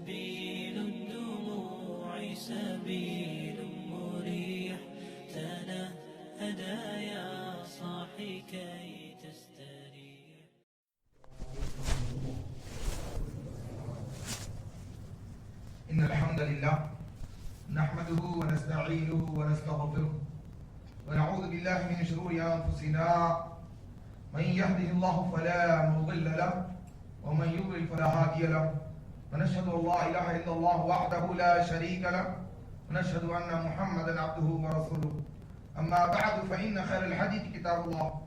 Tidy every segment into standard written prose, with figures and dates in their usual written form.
سبيل الدموع سبيل مريح تنهدى يا صاحي كي تستريح. إن الحمد لله نحمده ونستعينه ونستغفره ونعوذ بالله من شرور أنفسنا من يهده الله فلا مضل له ومن يضلل فلا هادي له ونشهد أن لا إله إلا الله وحده لا شريك له ونشهد أن محمدا عبده ورسوله. أما بعد فإن خير الحديث كتاب الله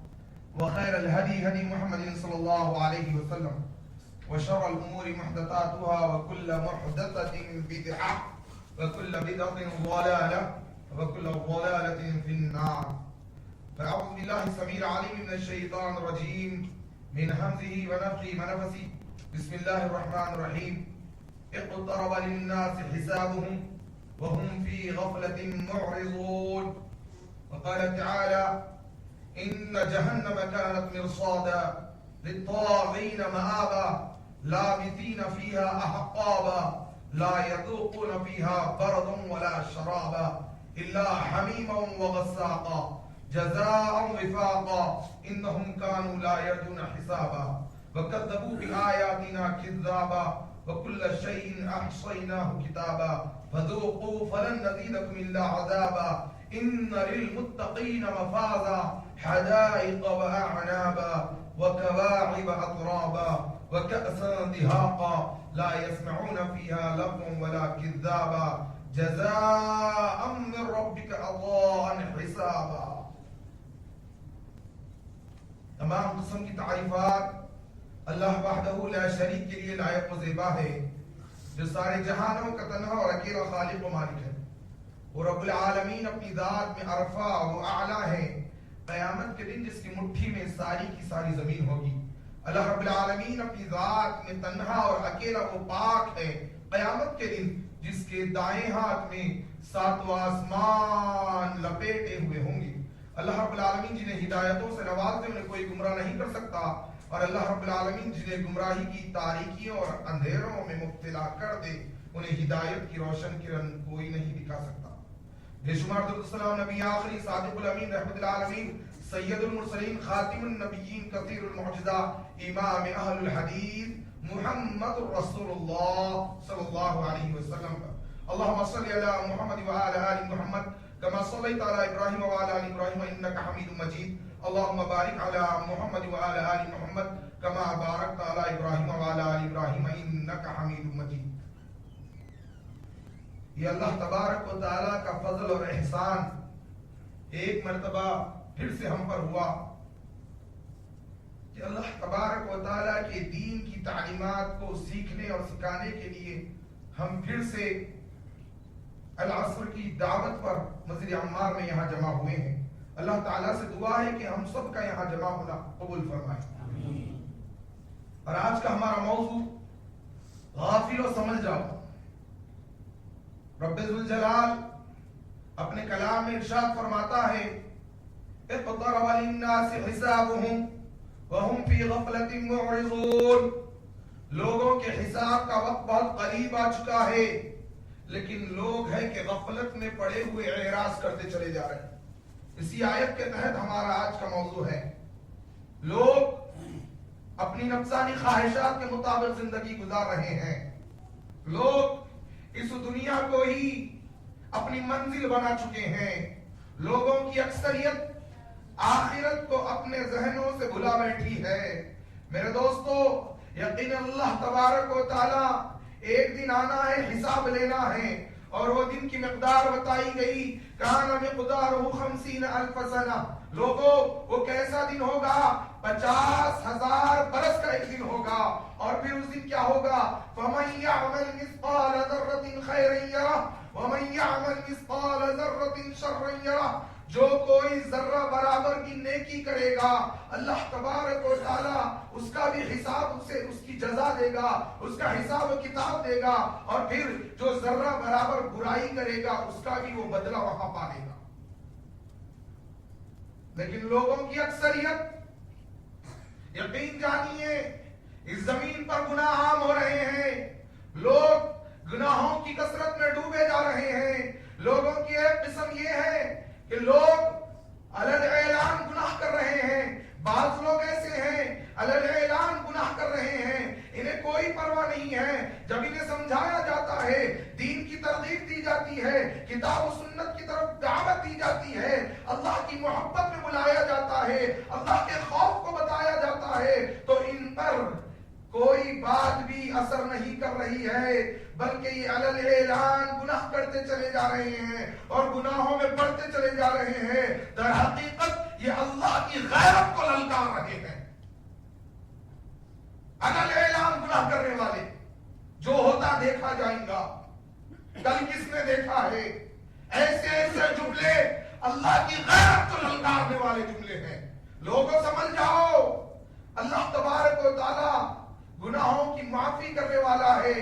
وخير الهدي هدي محمد صلى الله عليه وسلم وشر الأمور محدثاتها وكل محدثة بدعة وكل بدعة ضلالة وكل ضلالة في النار. فأعوذ بالله السميع العليم من الشيطان الرجيم من همزه ونفخه ونفثه. بسم الله الرحمن الرحيم. اقترب للناس حسابهم وهم في غفلة معرضون. وقال تعالى إن جهنم كانت مرصادا للطاغين مآبا لابثين فيها أحقابا لا يذوقون فيها بردا ولا شرابا إلا حميما وغساقا جزاء وفاقا إنهم كانوا لا يرجون حسابا وكذبوا بآياتنا كذابا وكل شيء أحصيناه كتابا فذوقوا فلن نزيدكم إلا عذابا إن للمتقين مفازا حدائق وأعنابا وكواعب أترابا وكأسا دهاقا لا يسمعون فيها لغوا ولا كذابا جزاء من ربك عطاء حسابا. تمام قسم کی تعریفات اللہ وحدہ لا شریک کے لیے لائق و زیبا ہے، جو سارے جہانوں کا تنہا اور اکیلا خالق و مالک ہے. وہ رب العالمین اپنی ذات میں عرفہ و اعلیٰ ہے. قیامت کے دن جس کی مٹھی میں ساری کی ساری زمین ہوگی. اللہ رب العالمین اپنی ذات میں تنہا اور اکیلا وہ پاک ہے. قیامت کے دن جس کے دائیں ہاتھ میں ساتواں آسمان لپیٹے ہوئے ہوں گے. اللہ رب العالمین جنہیں ہدایتوں سے نواز دے انہیں کوئی گمراہ نہیں کر سکتا، اور اللہ رب العالمین جنہیں گمراہی کی تاریکیوں اور اندھیروں میں مبتلا کر دے انہیں ہدایت کی روشن کرن کوئی نہیں دکھا سکتا. بے شمار درود و سلام نبی آخری صادق الامین رحمت العالمین سید المرسلین خاتم النبیین کثیر المعجزہ امام اہل الحدیث محمد رسول اللہ صلی اللہ علیہ وسلم کا. اللہم صلی علی محمد وعلی آل محمد كما صليت على إبراهيم وعلى آل إبراهيم إنك حميد مجيد. اللهم بارك على محمد وعلى آل محمد كما باركت على إبراهيم وعلى آل إبراهيم إنك حميد مجيد. یہ اللہ تبارک و تعالیٰ کا فضل اور احسان ایک مرتبہ پھر سے ہم پر ہوا کہ اللہ تبارک و تعالیٰ کے دین کی تعلیمات کو سیکھنے اور سکھانے کے لیے ہم پھر سے العصر کی دعوت پر مسجد عمار میں یہاں جمع ہوئے ہیں. اللہ تعالیٰ سے دعا ہے کہ ہم سب کا یہاں جمع ہونا قبول فرمائے. اور آج کا ہمارا موضوع غافل و سمجھ جاؤ. رب ذوالجلال اپنے کلام میں ارشاد فرماتا ہے اقترب للناس حسابهم وهم في غفلة معرضون. لوگوں کے حساب کا وقت بہت قریب آ چکا ہے، لیکن لوگ ہیں کہ غفلت میں پڑے ہوئے اعراض کرتے چلے جا رہے ہیں. اسی آیت کے تحت ہمارا آج کا موضوع ہے لوگ اپنی نفسانی خواہشات کے مطابق زندگی گزار رہے ہیں. لوگ اس دنیا کو ہی اپنی منزل بنا چکے ہیں. لوگوں کی اکثریت آخرت کو اپنے ذہنوں سے بھلا بیٹھی ہے. میرے دوستو، یقین اللہ تبارک و تعالی ایک دن آنا ہے، حساب لینا ہے، اور وہ دن کی مقدار بتائی گئی کان مقدارہ 50,000 سنہ. لوگوں وہ کیسا دن ہوگا؟ 50,000 برس کا ایک دن ہوگا. اور پھر اس دن کیا ہوگا؟ فَمَنْ يَعْمَلْ مِثْقَالَ ذَرَّةٍ خَيْرًا يَرَهُ وَمَنْ يَعْمَلْ مِثْقَالَ ذَرَّةٍ شَرًّا يَرَهُ. جو کوئی ذرہ برابر کی نیکی کرے گا اللہ تبارک و تعالی اس کا بھی حساب اسے اس کی جزا دے گا، اس کا حساب و کتاب دے گا. اور پھر جو ذرہ برابر برائی کرے گا اس کا بھی وہ بدلہ وہاں پا لے گا. لیکن لوگوں کی اکثریت یقین جانیے اس زمین پر گناہ عام ہو رہے ہیں. لوگ پرواہ نہیں ہے. جب انہیں سمجھایا جاتا ہے، دین کی ترغیب دی جاتی ہے، کتاب و سنت کی طرف دعوت دی جاتی ہے، اللہ کی محبت میں بلایا جاتا ہے، اللہ کے خوف کو بتایا جاتا ہے، تو ان پر کوئی بات بھی اثر نہیں کر رہی ہے، بلکہ یہ علل اعلان گناہ کرتے چلے جا رہے ہیں اور گناہوں میں بڑھتے چلے جا رہے ہیں. در حقیقت یہ اللہ کی غیرت کو للکار رہے ہیں. علل اعلان گناہ کرنے والے، جو ہوتا دیکھا جائیں گا. کل کس نے دیکھا ہے؟ ایسے ایسے جملے اللہ کی غیرت کو للکارنے والے جملے ہیں. لوگوں سمجھ جاؤ، اللہ تبارک و تعالی گناہوں کی معافی کرنے والا ہے.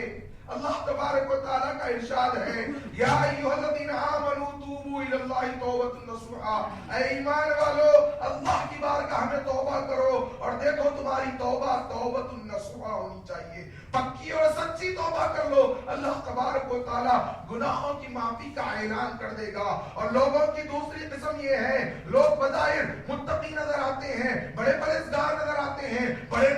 اللہ تبارک و تعالیٰ کا ارشاد ہے، یا ایھا الذین آمنوا توبوا الی اللہ توبۃ نصوحا، اے ایمان والو اللہ کی بارگاہ میں توبہ کرو، اور دیکھو تمہاری توبہ توبۃ نصوحا ہونی چاہیے، پکی اور سچی توبہ کر لو. اللہ تبارک و تعالیٰ گناہوں کی معافی کا اعلان کر دے گا. اور لوگوں کی دوسری قسم یہ ہے، لوگ بظاہر متقی نظر آتے ہیں، بڑے پرہیزگار نظر آتے ہیں، بڑے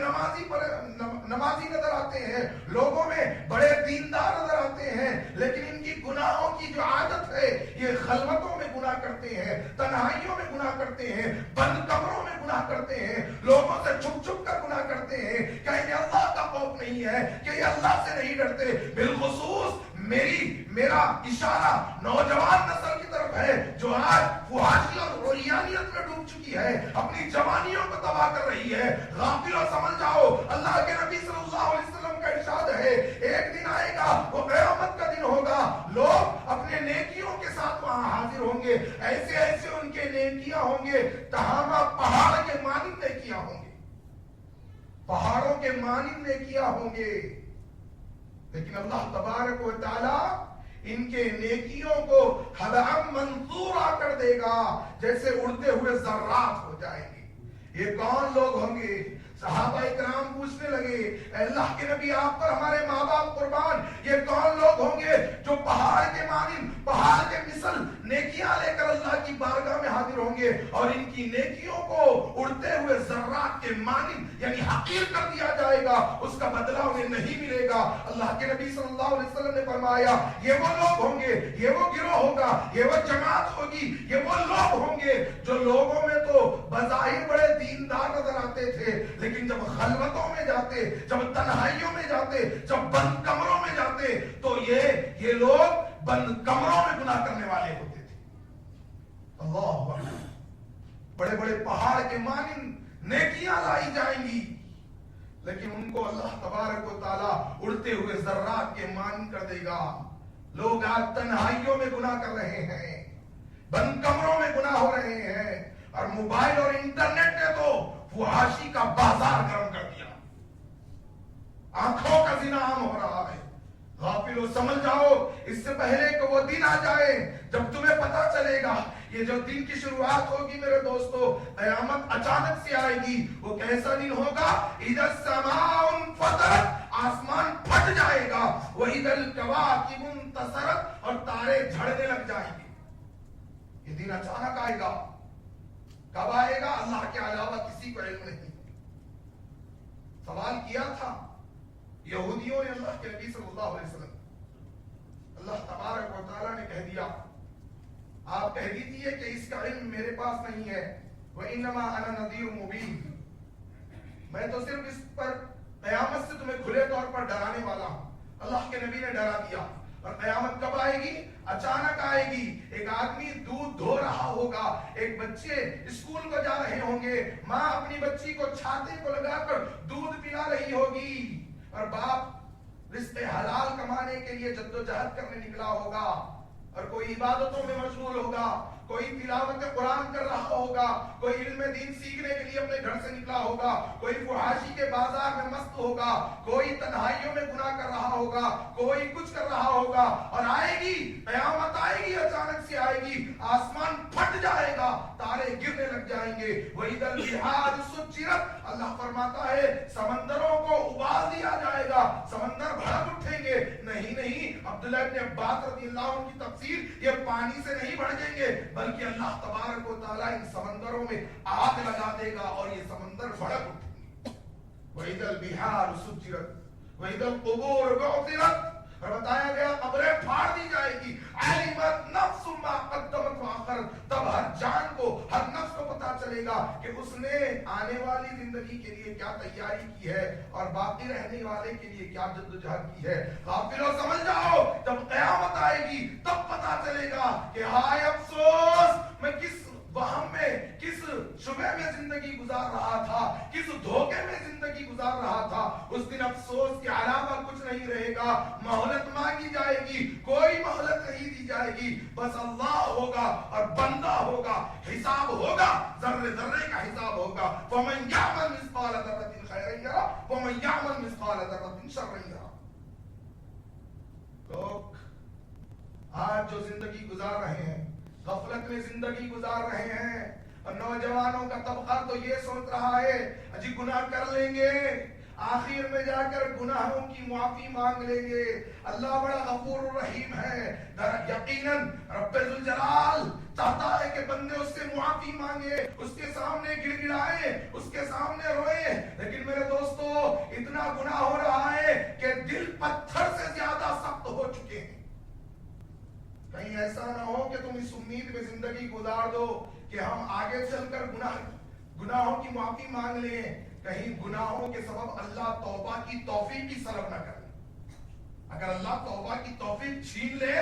نمازی نظر آتے ہیں، لوگوں میں بڑے دیندار نظر آتے ہیں، لیکن ان کی گناہوں کی جو عادت ہے، یہ خلوتوں میں گناہ کرتے ہیں، تنہائیوں میں گناہ کرتے ہیں، بند کمروں میں گناہ کرتے ہیں، لوگوں سے چھپ چھپ کر گناہ کرتے ہیں. کیا انہیں اللہ کا خوف نہیں ہے؟ کہ یہ اللہ سے نہیں ڈرتے؟ بالخصوص میرا اشارہ نوجوان نسل کی طرف ہے، جو آج فحاشی اور عریانیت میں ڈوب چکی ہے، اپنی جوانیوں کو تباہ کر رہی ہے. غافلوں سمجھ جاؤ، اللہ کے نبی صلی اللہ علیہ وسلم کا ارشاد ہے، ایک دن آئے گا، وہ قیامت کا دن ہوگا، لوگ اپنے نیکیوں کے ساتھ وہاں حاضر ہوں گے، ایسے ایسے ان کے نیکیاں ہوں گے، تہامہ پہاڑ کے مانند نیکیاں ہوں گے، پہاڑوں کے مانند نیکیاں ہوں گے. لیکن اللہ تبارک و تعالی ان کے نیکیوں کو ہباء منثورا کر دے گا، جیسے اڑتے ہوئے ذرات ہو جائیں گے. یہ کون لوگ ہوں گے؟ صحابہ اکرام پوچھنے لگے، اے اللہ کے نبی آپ پر ہمارے ماں باپ قربان، یہ کون لوگ ہوں گے جو پہاڑ کے مانند، پہاڑ کے مثل نیکیاں لے کر اللہ کی بارگاہ میں حاضر ہوں گے، اور ان کی نیکیوں کو اڑتے ہوئے ذرات کے مانند یعنی حقیر کر دیا جائے گا، اس کا بدلہ انہیں نہیں ملے گا. اللہ کے نبی صلی اللہ علیہ وسلم نے فرمایا، یہ وہ لوگ ہوں گے، یہ وہ گروہ ہوگا، یہ وہ جماعت ہوگی، یہ وہ لوگ ہوں گے جو لوگوں میں تو بظاہر بڑے دیندار نظر آتے تھے، لیکن جب خلوتوں میں جاتے، جب تنہائیوں میں جاتے، جب بند کمروں میں جاتے، تو یہ لوگ بند کمروں میں گناہ کرنے والے ہوتے تھے. اللہ اکبر. بڑے بڑے پہاڑ کے مانند نیکیاں لائی جائیں گی، لیکن ان کو اللہ تبارک و تعالیٰ اڑتے ہوئے ذرات کے مانند کر دے گا. لوگ آج تنہائیوں میں گناہ کر رہے ہیں، بند کمروں میں گناہ ہو رہے ہیں، اور موبائل اور انٹرنیٹ نے تو فحاشی کا بازار گرم کر دیا، آنکھوں کا زنا عام ہو رہا ہے. غافلوں سمجھ جاؤ، اس سے پہلے کہ وہ دن آ جائے جب تمہیں پتا چلے گا. یہ جو دن کی شروعات ہوگی میرے دوستو، قیامت اچانک سے آئے گی. وہ کیسا دن ہوگا؟ اذا السماء انفطرت، آسمان پھٹ جائے گا، واذا الکواکب انتصرت، اور تارے جھڑنے لگ جائیں گے. یہ دن اچانک آئے گا. کب آئے گا؟ اللہ کے علاوہ کسی کو علم نہیں. سوال کیا تھا یہودیوں نے اللہ کے نبی صلی اللہ علیہ وسلم، اللہ تبارک و تعالیٰ نے کہہ دیا، آپ کہہ دیجیے کہ اس کا علم میرے پاس نہیں ہے. وَإِنَّمَا أَنَا نَذِيرٌ مُبِينٌ، میں تو صرف اس پر قیامت سے تمہیں کھلے طور پر ڈرانے والا ہوں. اللہ کے نبی نے ڈرا دیا. اور قیامت کب آئے گی؟ اچانک آئے گی. ایک آدمی دودھ دھو رہا ہوگا، ایک بچے اسکول کو جا رہے ہوں گے، ماں اپنی بچی کو چھاتے کو لگا کر دودھ پلا رہی ہوگی، اور باپ رزق حلال کمانے کے لیے جدوجہد کرنے نکلا ہوگا، اور کوئی عبادتوں میں مشغول ہوگا، کوئی تلاوت قرآن کر رہا ہوگا، کوئی علم دین سیکھنے کے لیے اپنے گھر سے نکلا ہوگا، کوئی فحاشی کے بازار میں مست ہوگا، کوئی تنہائیوں میں گناہ کر رہا ہوگا، کوئی کچھ کر رہا ہوگا. اور آئے گی قیامت، آئے گی اچانک سے آئے گی، آسمان پھٹ جائے گا، تارے گرنے لگ جائیں گے. وَإِذَا الْبِحَارُ سُجِّرَتْ، اللہ فرماتا ہے سمندروں کو ابال دیا جائے گا، سمندر بھڑک اٹھیں گے. نہیں، عبداللہ ابن عباس رضی اللہ عنہ کی تفسیر، یہ پانی سے نہیں بھڑکیں گے، بلکہ اللہ تبارک و تعالیٰ ان سمندروں میں آگ لگا دے گا اور یہ سمندر بھڑک اٹھیں گے. وَإِذَا الْبِحَارُ سُجِّرَتْ، وَإِذَا الْقُبُورُ بُعْثِرَتْ، اور بتایا گیا قبریں پھاڑ دی جائے گی. عَلِمَتْ نَفْسٌ مَا قَدَّمَتْ وَأَخَّرَتْ، تب ہر جان کو، ہر نفس کو پتا چلے گا کہ اس نے آنے والی زندگی کے لیے کیا تیاری کی ہے اور باقی رہنے والے کے لیے کیا جدوجہد کی ہے. غافلوں سمجھ جاؤ، جب قیامت آئے گی تب پتا چلے گا کہ ہائے افسوس، میں کس وہم میں، کس شبہ میں زندگی گزار رہا تھا، کس دھوکے میں زندگی گزار رہا تھا. اس دن افسوس کے علاوہ کچھ نہیں رہے گا. مہلت مانگی جائے گی، کوئی مہلت نہیں دی جائے گی. بس اللہ ہوگا اور بندہ ہوگا، حساب ہوگا، ذرے ذرے کا حساب ہوگا. وَمَنْ يَعْمَلْ مِثْقَالَ ذَرَّةٍ خَيْرًا يَرَهُ وَمَنْ يَعْمَلْ مِثْقَالَ ذَرَّةٍ شَرًّا يَرَهُ. لوگ آج جو زندگی گزار رہے ہیں، غفلت میں زندگی گزار رہے ہیں، اور نوجوانوں کا طبقہ تو یہ سوچ رہا ہے اجی گناہ کر لیں گے، آخر میں جا کر گناہوں کی معافی مانگ لیں گے. اللہ بڑا غفور الرحیم ہے. یقیناً رب ذوالجلال چاہتا ہے کہ بندے اس سے معافی مانگے، اس کے سامنے گڑ گڑائیں، اس کے سامنے روئیں. لیکن میرے دوستو، اتنا گناہ ہو رہا ہے کہ دل پتھر سے زیادہ سخت ہو چکے ہیں. کہیں ایسا نہ ہو کہ تم اس امید میں زندگی گزار دو کہ ہم آگے چل کر گناہوں کی معافی مانگ لیں، کہیں گناہوں کے سبب اللہ توبہ کی توفیق کی سلب نہ کرے. اگر اللہ توبہ کی توفیق چھین لے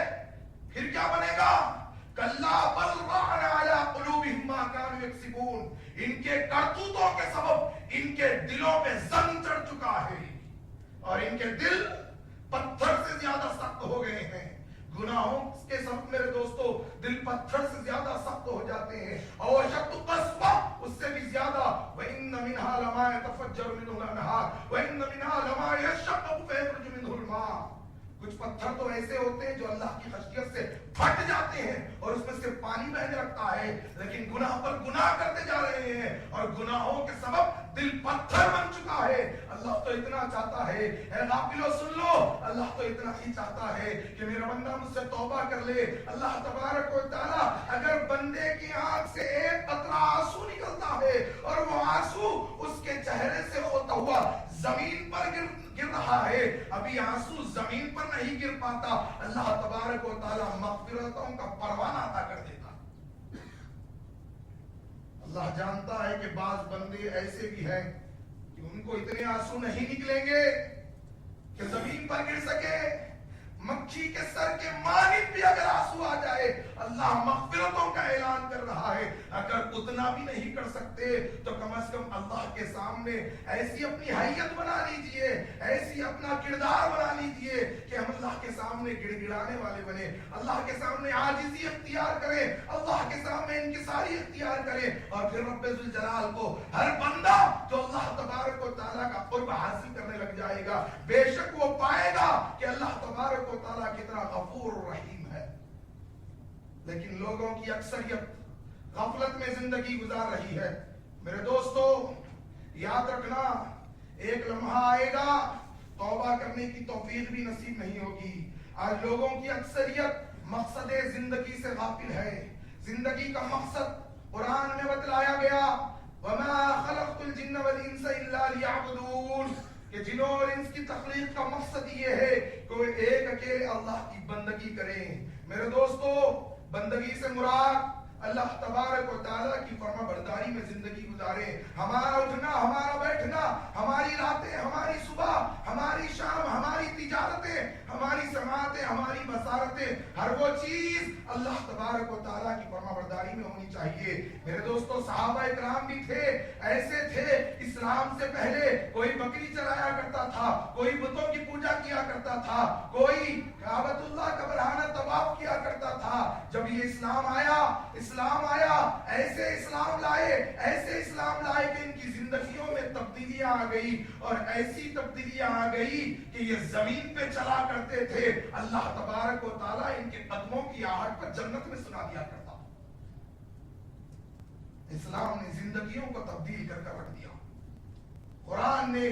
پھر کیا بنے گا؟ کلا بل ران علی قلوبہم ما کانوا یکسبون، ان کے کرتوتوں کے سبب ان کے دلوں پہ زنگ چڑھ چکا ہے اور ان کے دل پتھر سے زیادہ سخت ہو گئے ہیں. گناہوں کے سبب میرے دوستو دل پتھر سے زیادہ سخت ہو جاتے ہیں. اور اشد قسوہ، اس سے بھی زیادہ. وَإِنَّ مِنْهَا لَمَا يَتَفَجَّرُ مِنْهُ الْأَنْهَارُ وَإِنَّ مِنْهَا لَمَا يَشَّقَّقُ فَيَخْرُجُ مِنْهُ الْمَاءُ. کچھ پتھر تو ایسے ہوتے ہیں جو اللہ کی خشیت سے پھٹ جاتے ہیں اور اس میں سے پانی بہنے لگتا ہے، لیکن گناہ پر گناہ کرتے جا رہے ہیں اور گناہوں کے سبب دل پتھر بن چکا ہے. اللہ تو اتنا چاہتا ہے، اے غافلوں سن لو، اللہ تو اتنا ہی چاہتا ہے کہ میرا بندہ مجھ سے توبہ کر لے. اللہ تبارک و تعالیٰ اگر بندے کی آنکھ سے ایک قطرہ آنسو نکلتا ہے اور وہ آنسو اس کے چہرے سے ہوتا ہوا زمین پر گر رہا ہے، ابھی آنسو زمین پر نہیں گر پاتا، اللہ تبارک و تعالیٰ مغفرتوں کا پروانہ عطا کر دیتا. اللہ جانتا ہے کہ بعض بندے ایسے بھی ہیں کہ ان کو اتنے آنسو نہیں نکلیں گے کہ زمین پر گر سکے. مکھی کے سر کے مانند بھی اگر آنسو آ جائے، اللہ مغفرتوں کا اعلان کر رہا ہے. اگر اتنا بھی نہیں کر سکتے تو کم از کم اللہ کے سامنے ایسی اپنی حیت بنا لیجئے، ایسی اپنا کردار بنا لیجئے کہ ہم اللہ کے سامنے گڑ گڑانے والے بنے، اللہ کے سامنے عاجزی اختیار کریں، اللہ کے سامنے انکساری اختیار کریں. اور پھر رب ذوالجلال کو ہر بندہ جو اللہ تبارک و تعالیٰ کا قرب حاصل کرنے لگ جائے گا، بے شک وہ پائے گا کہ اللہ تبارک و تعالیٰ کتنا غفور رحیم ہے. لیکن لوگوں کی اکثریت غفلت میں زندگی گزار رہی ہے. میرے دوستو یاد رکھنا، ایک لمحہ آئے گا توبہ کرنے کی توفیق بھی نصیب نہیں ہوگی. آج لوگوں کی اکثریت مقصد زندگی سے غافل ہے. زندگی کا مقصد قرآن میں بتلایا گیا، وَمَا خَلَقْتُ الْجِنَّ وَالْإِنسَ إِلَّا لِيَعْبُدُونَ، کہ جنوں اور انس کی تخلیق کا مقصد یہ ہے کہ وہ ایک اکیلے اللہ کی بندگی کریں. میرے دوستو بندگی سے مراد اللہ تبارک و تعالیٰ کی فرما برداری میں زندگی گزارے. ہمارا اٹھنا، ہمارا بیٹھنا، ہماری راتیں، ہماری صبح، ہماری شام، ہماری تجارتیں، ہماری سماعتیں، ہماری بصارتیں، ہر وہ چیز اللہ تبارک و تعالیٰ کی فرما برداری میں ہونی چاہیے. میرے دوستو صحابہ اکرام بھی تھے، ایسے تھے. اسلام سے پہلے کوئی بکری چرایا کرتا تھا، کوئی بتوں کی پوجا کیا کرتا تھا، کوئی کعبۃ اللہ کا برہنہ طواف کیا کرتا تھا. جب یہ اسلام آیا ایسے اسلام لائے کہ ان کی زندگیوں میں تبدیلیاں آ گئی، اور ایسی تبدیلیاں آ گئی کہ یہ زمین پہ چلا کرتے تھے، اللہ تبارک و تعالیٰ ان کے قدموں کی آہٹ پر جنت میں سنا دیا کرتا. اسلام نے زندگیوں کو تبدیل کر رکھ دیا، قرآن نے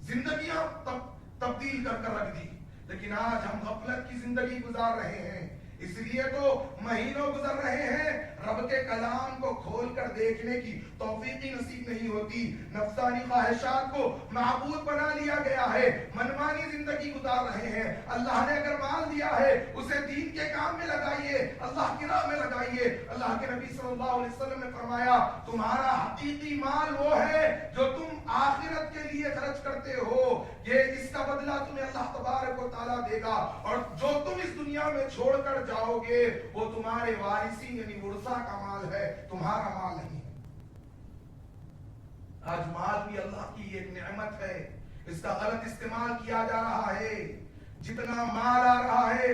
زندگیاں تبدیل کر رکھ دی. لیکن آج ہم غفلت کی زندگی گزار رہے ہیں. اس لیے تو مہینوں گزر رہے ہیں، رب کے کلام کو کھول کر دیکھنے کی توفیق نصیب نہیں ہوتی، نفسانی خواہشات کو معبود بنا لیا گیا ہے، منمانی زندگی گزار رہے ہیں۔ اللہ نے اگر مال دیا ہے اسے دین کے کام میں لگائیے، اللہ کی راہ میں لگائیے۔ اللہ کے نبی صلی اللہ علیہ وسلم نے فرمایا تمہارا حقیقی مال وہ ہے جو تم آخرت کے لیے خرچ کرتے ہو، یہ اس کا بدلہ تمہیں اللہ تبارک و تعالیٰ دے گا، اور جو تم اس دنیا میں چھوڑ کر جاؤ گے وہ تمہارے وارثین یعنی ورثہ کا مال ہے، تمہارا مال نہیں ہے۔ آج مال بھی اللہ کی ایک نعمت ہے، اس کا غلط استعمال کیا جا رہا ہے۔ جتنا مال آ رہا ہے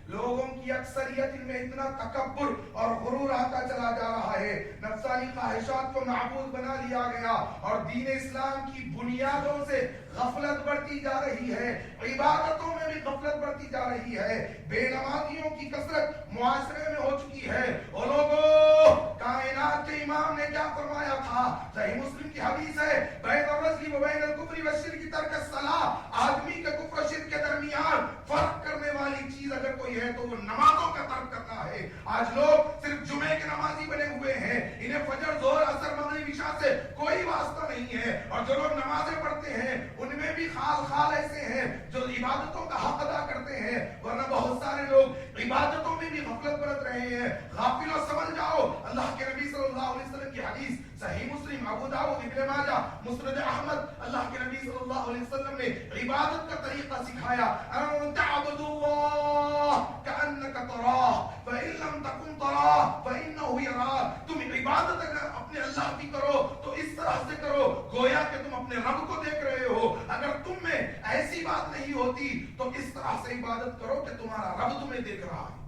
لوگوں کی اکثریت ان میں اتنا تکبر اور غرور آتا چلا جا رہا ہے، نفسانی خواہشات کو معبود بنا لیا گیا اور دین اسلام کی بنیادوں سے غفلت بڑھتی جا رہی ہے، عبادتوں میں بھی غفلت بڑھتی جا رہی ہے، بے نمازیوں کی کثرت معاشرے میں ہو چکی ہے۔ او لوگو، کائنات کے امام نے کیا فرمایا تھا؟ صحیح مسلم کی حدیث ہے، بین الرجل و بین الکفر والشرک ترک الصلاۃ، آدمی کے کفر و شرک کے درمیان فرق کرنے والی چیز اگر کوئی ہے تو وہ نمازوں کا ترک کرنا ہے۔ آج لوگ صرف جمعے کے نمازی بنے ہوئے ہیں، انہیں فجر ظہر عصر مغرب عشاء سے کوئی واسطہ نہیں ہے، اور جو لوگ نمازیں پڑھتے ہیں ان میں بھی خال ایسے ہیں جو عبادتوں کا حق ادا کرتے ہیں، ورنہ بہت سارے لوگ عبادتوں میں بھی غفلت برت رہے ہیں۔ غافل و سمجھ جاؤ، اللہ کے نبی صلی اللہ علیہ وسلم کی حدیث صحیح مسلم، ابو داؤد، ابن ماجہ، مسند احمد، اللہ کے نبی صلی اللہ علیہ وسلم نے عبادت کا طریقہ سکھایا، ان تعبد اللہ کأنک تراہ فإن لم تکن تراہ فإنہ یراک، تم عبادت اگر اپنے اللہ کی کرو تو اس طرح سے کرو گویا کہ تم اپنے رب کو دیکھ رہے ہو، اگر تم میں ایسی بات نہیں ہوتی تو اس طرح سے عبادت کرو کہ تمہارا رب تمہیں دیکھ رہا ہے۔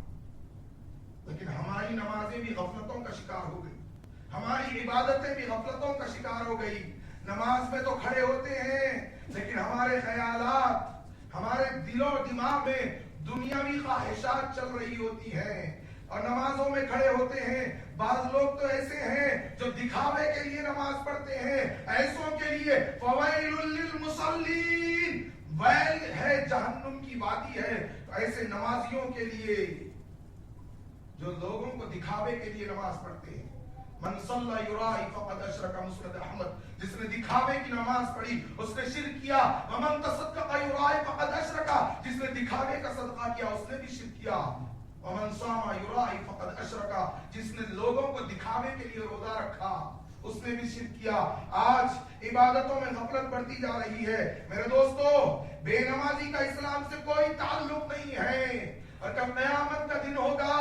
لیکن ہماری نمازیں بھی غفلتوں کا شکار ہو گئی، ہماری عبادتیں بھی غفلتوں کا شکار ہو گئی۔ نماز میں تو کھڑے ہوتے ہیں لیکن ہمارے خیالات، ہمارے دل و دماغ میں دنیاوی خواہشات چل رہی ہوتی ہیں، اور نمازوں میں کھڑے ہوتے ہیں۔ بعض لوگ تو ایسے ہیں جو دکھاوے کے لیے نماز پڑھتے ہیں، ایسوں کے لیے فویل للمصلین، ویل ہے، جہنم کی وادی ہے ایسے نمازیوں کے لیے جو لوگوں کو دکھاوے کے لیے نماز پڑھتے ہیں۔ من صلی یرائی فقد اشرک، مسند احمد، جس نے دکھاوے کی نماز پڑھی اس نے شرک کیا۔ ومن تصدق یرائی فقد اشرک، جس نے دکھاوے کا صدقہ کیا اس نے بھی شرک کیا۔ ومن صام یرائی فقد اشرک، جس نے لوگوں کو دکھاوے کے لیے روزہ رکھا اس نے بھی شرک کیا۔ آج عبادتوں میں غفلت بڑھتی جا رہی ہے۔ میرے دوستو، بے نمازی کا اسلام سے کوئی تعلق نہیں ہے، اور جب قیامت کا دن ہوگا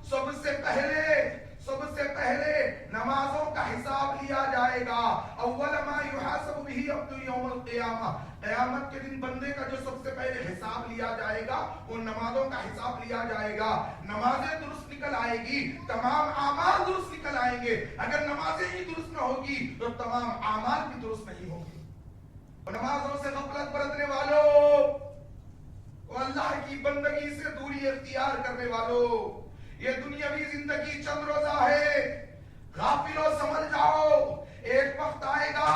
سب سے پہلے نمازوں کا حساب لیا جائے گا۔ اول ما یحاسب به عبد یوم القیامہ، قیامت کے دن بندے کا جو سب سے پہلے حساب لیا جائے گا وہ نمازوں کا حساب لیا جائے گا۔ نمازیں درست نکل آئے گی، تمام اعمال درست نکل آئیں گے۔ اگر نمازیں ہی درست نہ ہوگی تو تمام اعمال بھی درست نہیں ہوں گے۔ اور نمازوں سے غفلت برتنے والوں، وہ اللہ کی بندگی سے دوری اختیار کرنے والوں، یہ دنیاوی زندگی چند روزہ ہے، غافل و سمجھ جاؤ، ایک وقت آئے گا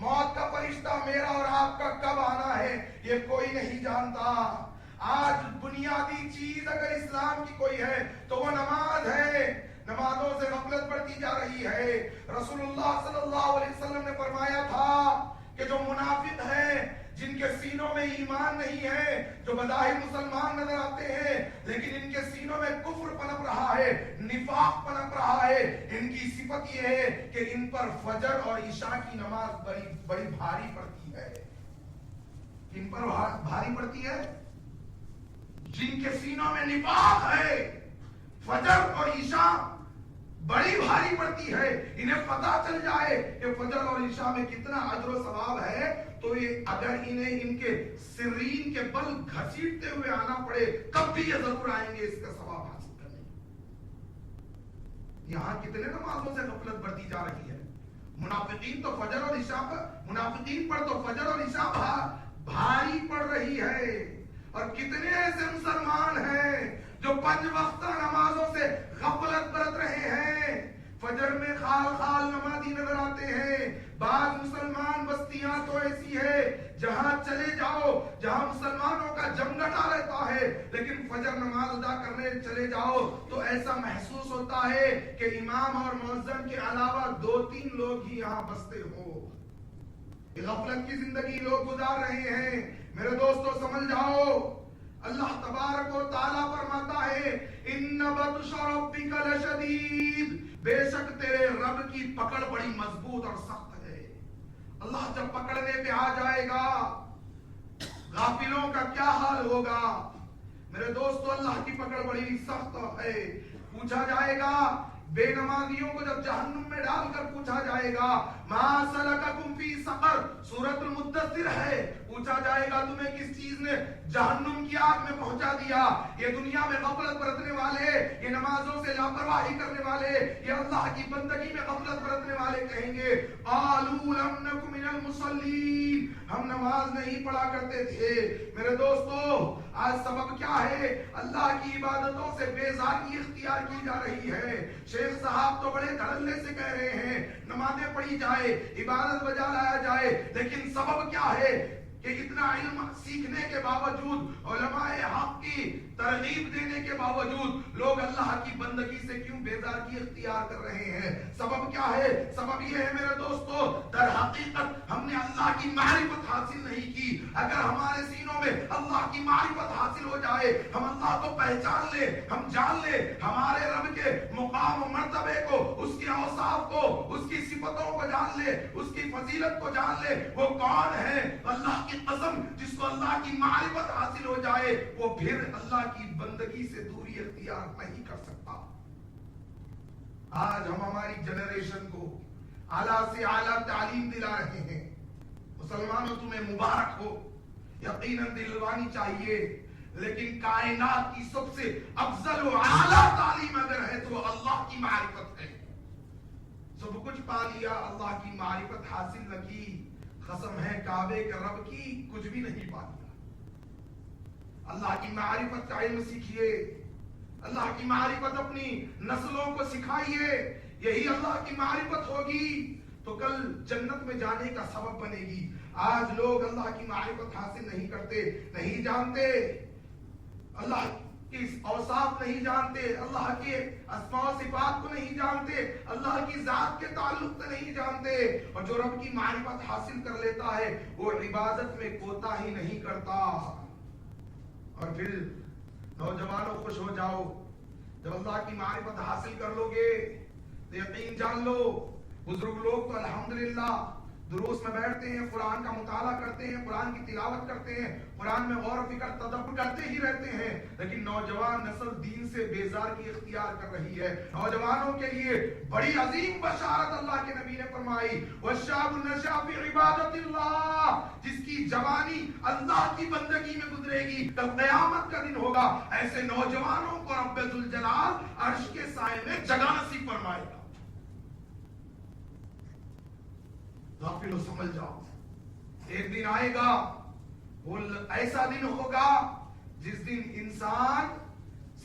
موت کا فرشتہ میرا اور آپ کا کب آنا ہے یہ کوئی نہیں جانتا۔ آج بنیادی چیز اگر اسلام کی کوئی ہے تو وہ نماز ہے، نمازوں سے غفلت بڑھتی جا رہی ہے۔ رسول اللہ صلی اللہ علیہ وسلم نے فرمایا تھا کہ جو منافق ہیں، جن کے سینوں میں ایمان نہیں ہے، جو بظاہر مسلمان نظر آتے ہیں لیکن ان کے سینوں میں کفر پنپ رہا ہے، نفاق پنپ رہا ہے، ان کی صفت یہ ہے کہ ان پر فجر اور عشاء کی نماز بڑی بھاری پڑتی ہے۔ ان پر بھاری پڑتی ہے جن کے سینوں میں نفاق ہے، فجر اور عشاء بڑی بھاری پڑتی ہے، انہیں پتا چل جائے کہ فجر اور عشاء میں کتنا اجر و ثواب ہے تو یہ اگر انہیں ان کے سرین کے بل گھسیٹتے ہوئے آنا پڑے تب بھی یہ ضرور آئیں گے اس کا ثواب حاصل کرنے۔ یہاں کتنے نمازوں سے غفلت بڑھتی جا رہی ہے۔ منافقین تو فجر اور عشاء پر، منافقین پر تو فجر اور عشاء بھاری پڑ رہی ہے، اور کتنے ایسے مسلمان ہیں جو 5 وقتہ نمازوں سے غفلت برت رہے ہیں۔ فجر میں خال خال نمازی نظر آتے ہیں. بعض مسلمان بستیاں تو ایسی ہے جہاں چلے جاؤ جہاں مسلمانوں کا جمگٹا رہتا ہے، لیکن فجر نماز ادا کرنے چلے جاؤ تو ایسا محسوس ہوتا ہے کہ امام اور مؤذن کے علاوہ 2-3 لوگ ہی یہاں بستے ہو. غفلت کی زندگی لوگ گزار رہے ہیں. میرے دوستو سمجھ جاؤ، اللہ تبارک و تعالیٰ فرماتا ہے ان بطش ربک لشدید، بے شک تیرے رب کی پکڑ بڑی مضبوط اور سخت ہے. اللہ جب پکڑنے پہ آ جائے گا غافلوں کا کیا حال ہوگا؟ میرے دوستو اللہ کی پکڑ بڑی سخت ہے. پوچھا جائے گا بے نمازیوں کو جب جہنم میں ڈال کر پوچھا جائے گا ما سلککم فی سقر، سورۃ المدثر ہے، پوچھا جائے گا تمہیں کس چیز نے جہنم کی آگ میں پہنچا دیا؟ یہ دنیا میں غفلت برتنے والے، یہ نمازوں سے لاپرواہی کرنے والے، یہ اللہ کی بندگی میں غفلت برتنے والے کہیں گے قالوا لم نک من المصلین، ہم نماز نہیں پڑھا کرتے تھے. میرے دوستو آج سبب کیا ہے؟ اللہ کی عبادتوں سے بیزاری اختیار کی جا رہی ہے. شیخ صاحب تو بڑے دھڑلے سے کہہ رہے ہیں نمازیں پڑھی جائے، عبادت بجا لایا جائے، لیکن سبب کیا ہے کہ اتنا علم سیکھنے کے باوجود، علماء حق کی ترغیب دینے کے باوجود لوگ اللہ کی بندگی سے کیوں بیزاری اختیار کر رہے ہیں؟ سبب کیا ہے؟ سبب یہ ہے میرے دوستو، در حقیقت ہم نے اللہ کی معرفت حاصل نہیں کی. اگر ہمارے سینوں میں اللہ کی معرفت حاصل ہو جائے، ہم اللہ کو پہچان لے، ہم جان لے ہمارے رب کے مقام و مرتبے کو، اس کے اوصاف کو، اس کی صفتوں کو جان لے، اس کی فضیلت کو جان لے، وہ کون ہے؟ اللہ کی قسم جس کو اللہ کی معرفت حاصل ہو جائے وہ پھر اللہ کی بندگی سے دوری اختیار نہیں کر سکتا. آج ہم ہماری جنریشن کو اعلیٰ سے اعلیٰ تعلیم دلا رہے ہیں. مسلمانوں تمہیں مبارک ہو، یقیناً دلوانی چاہیے، لیکن کائنات کی سب سے افضل و اعلیٰ تعلیم اگر ہے تو اللہ کی معرفت ہے. سب کچھ پا لیا، اللہ کی معرفت حاصل نہ کی، قسم ہے کعبے کے رب کی کچھ بھی نہیں پا لیا. اللہ کی معرفت کا علم سیکھیے، اللہ کی معرفت اپنی نسلوں کو سکھائیے. یہی اللہ کی معرفت ہوگی تو کل جنت میں جانے کا سبب بنے گی. آج لوگ اللہ کی معرفت حاصل نہیں کرتے، نہیں جانتے، اللہ کی اوصاف نہیں جانتے، اللہ کے اسماء و صفات کو نہیں جانتے، اللہ کی ذات کے تعلق سے نہیں جانتے. اور جو رب کی معرفت حاصل کر لیتا ہے وہ عبادت میں کوتاہی نہیں کرتا. اور پھر نوجوانوں خوش ہو جاؤ، جب اللہ کی معرفت حاصل کر لو گے تو یقین جان لو بزرگ لوگ تو الحمدللہ دروس میں بیٹھتے ہیں، قرآن کا مطالعہ کرتے ہیں، قرآن کی تلاوت کرتے ہیں، قرآن میں غور و فکر تدبر کرتے ہی رہتے ہیں، لیکن نوجوان نسل دین سے بیزاری اختیار کر رہی ہے. نوجوانوں کے لیے بڑی عظیم بشارت اللہ کے نبی نے فرمائی وَالشَّابُ نَشَأَ فِي عِبَادَةِ اللَّهِ، جس کی جوانی اللہ کی بندگی میں گزرے گی کل قیامت کا دن ہوگا. ایسے نوجوانوں کو رب ذوالجلال عرش کے سائے میں جگہ نصیب فرمائے گا. غافلوں سمجھ جاؤ، ایک دن آئے گا، وہ ایسا دن ہوگا جس دن انسان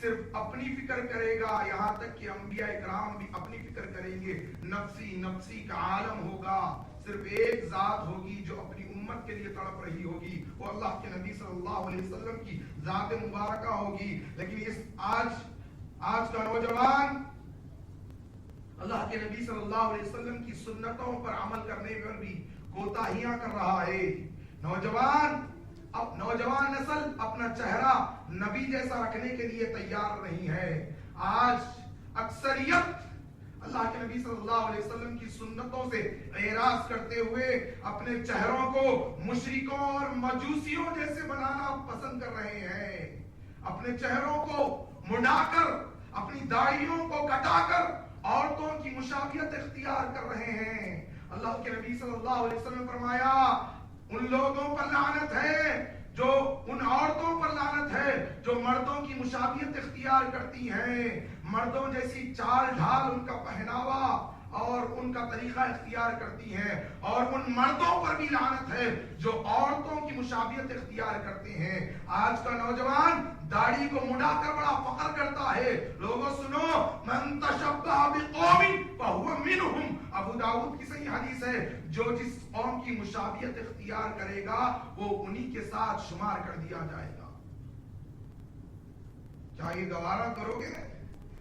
صرف اپنی فکر کرے گا، یہاں تک کہ انبیاء اکرام بھی اپنی فکر کریں گے. نفسی نفسی کا عالم ہوگا. صرف ایک ذات ہوگی جو اپنی امت کے لیے تڑپ رہی ہوگی، وہ اللہ کے نبی صلی اللہ علیہ وسلم کی ذات مبارکہ ہوگی. لیکن اس آج کا نوجوان اللہ کے نبی صلی اللہ علیہ وسلم کی سنتوں پر عمل کرنے پر بھی کوتاہیاں کر رہا ہے. نوجوان نسل اپنا چہرہ نبی جیسا رکھنے کے لیے تیار نہیں ہے. آج اکثریت اللہ کے نبی صلی اللہ علیہ وسلم کی سنتوں سے اعراض کرتے ہوئے اپنے چہروں کو مشرکوں اور مجوسیوں جیسے بنانا پسند کر رہے ہیں. اپنے چہروں کو منڈا کر، اپنی داڑھیوں کو کٹا کر عورتوں کی مشابہت اختیار کر رہے ہیں. اللہ کے نبی صلی اللہ علیہ وسلم نے فرمایا ان لوگوں پر لعنت ہے، جو ان عورتوں پر لعنت ہے جو مردوں کی مشابہت اختیار کرتی ہیں، مردوں جیسی چال ڈھال ان کا پہناوا اور ان کا طریقہ اختیار کرتی ہیں. اور ان مردوں پر بھی لعنت ہے جو عورتوں کی مشابہت اختیار کرتے ہیں. آج کا نوجوان داڑھی کو مڈا کر بڑا فخر کرتا ہے. لوگوں سنو، من تشبہ بقوم فَهُوَ مِنْهُمْ۔ ابو داؤد کی صحیح حدیث ہے، جو جس قوم کی مشابہت اختیار کرے گا وہ انہی کے ساتھ شمار کر دیا جائے گا۔ کیا یہ گوارا کرو گے؟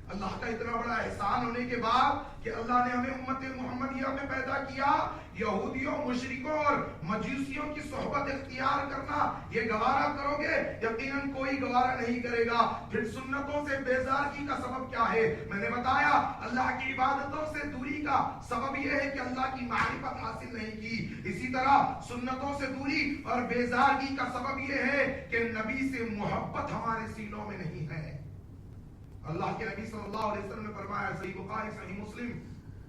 اللہ کا اتنا بڑا احسان ہونے کے بعد کہ اللہ نے ہمیں امت محمدیہ میں پیدا کیا، یہودیوں، مشرکوں اور مجوسیوں کی صحبت اختیار کرنا، یہ گوارا کرو گے؟ یقیناً کوئی گوارا نہیں کرے گا۔ پھر سنتوں سے بیزارگی کا سبب کیا ہے؟ میں نے بتایا اللہ کی عبادتوں سے دوری کا سبب یہ ہے کہ اللہ کی معرفت حاصل نہیں کی۔ اسی طرح سنتوں سے دوری اور بیزارگی کا سبب یہ ہے کہ نبی سے محبت ہمارے سینوں میں نہیں ہے۔ اللہ کے نبی صلی اللہ علیہ وسلم نے فرمایا، صحیح بخاری، صحیح مسلم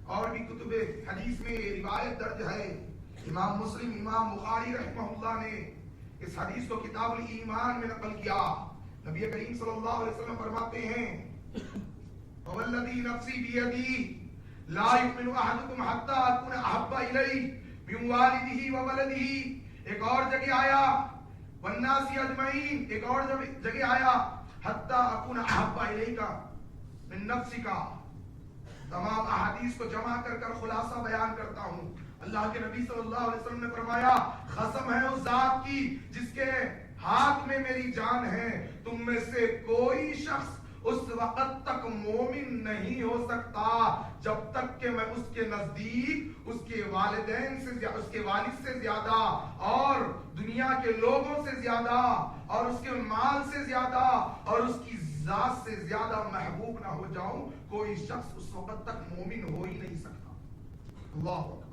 اور بھی کتب حدیث میں یہ روایت درج ہے، امام مسلم، امام بخاری رحمہ اللہ نے اس حدیث کو کتاب الایمان میں نقل کیا۔ نبی کریم صلی اللہ علیہ وسلم فرماتے ہیں، وَوَالَّذِي نَفْسِي بِيَدِهِ لَا يُؤْمِنُ أَحَدُكُمْ حَتَّىٰ أَكُونَ أَحَبَّ إِلَيْهِ مِنْ وَالِدِهِ وَوَلَدِهِ۔ ایک اور جگہ آیا وَالنَّاسِ أَجْمَعِينَ، ایک اور جگہ آیا حَتَّىٰ أَكُونَ أَحَبَّ إِلَيْكَ مِنْ نَفْسِكَ۔ تمام احادیث کو جمع کر خلاصہ بیان کرتا ہوں۔ اللہ کے نبی صلی اللہ علیہ وسلم نے فرمایا، قسم ہے اس ذات کی جس کے ہاتھ میں میری جان ہے، تم میں سے کوئی شخص اس وقت تک مومن نہیں ہو سکتا جب تک کہ میں اس کے نزدیک اس کے والدین سے، اس کے والد سے زیادہ اور دنیا کے لوگوں سے زیادہ اور اس کے مال سے زیادہ اور اس کی ذات سے زیادہ محبوب نہ ہو جاؤں۔ کوئی شخص اس وقت تک مومن ہو ہی نہیں سکتا۔ اللہ اکبر۔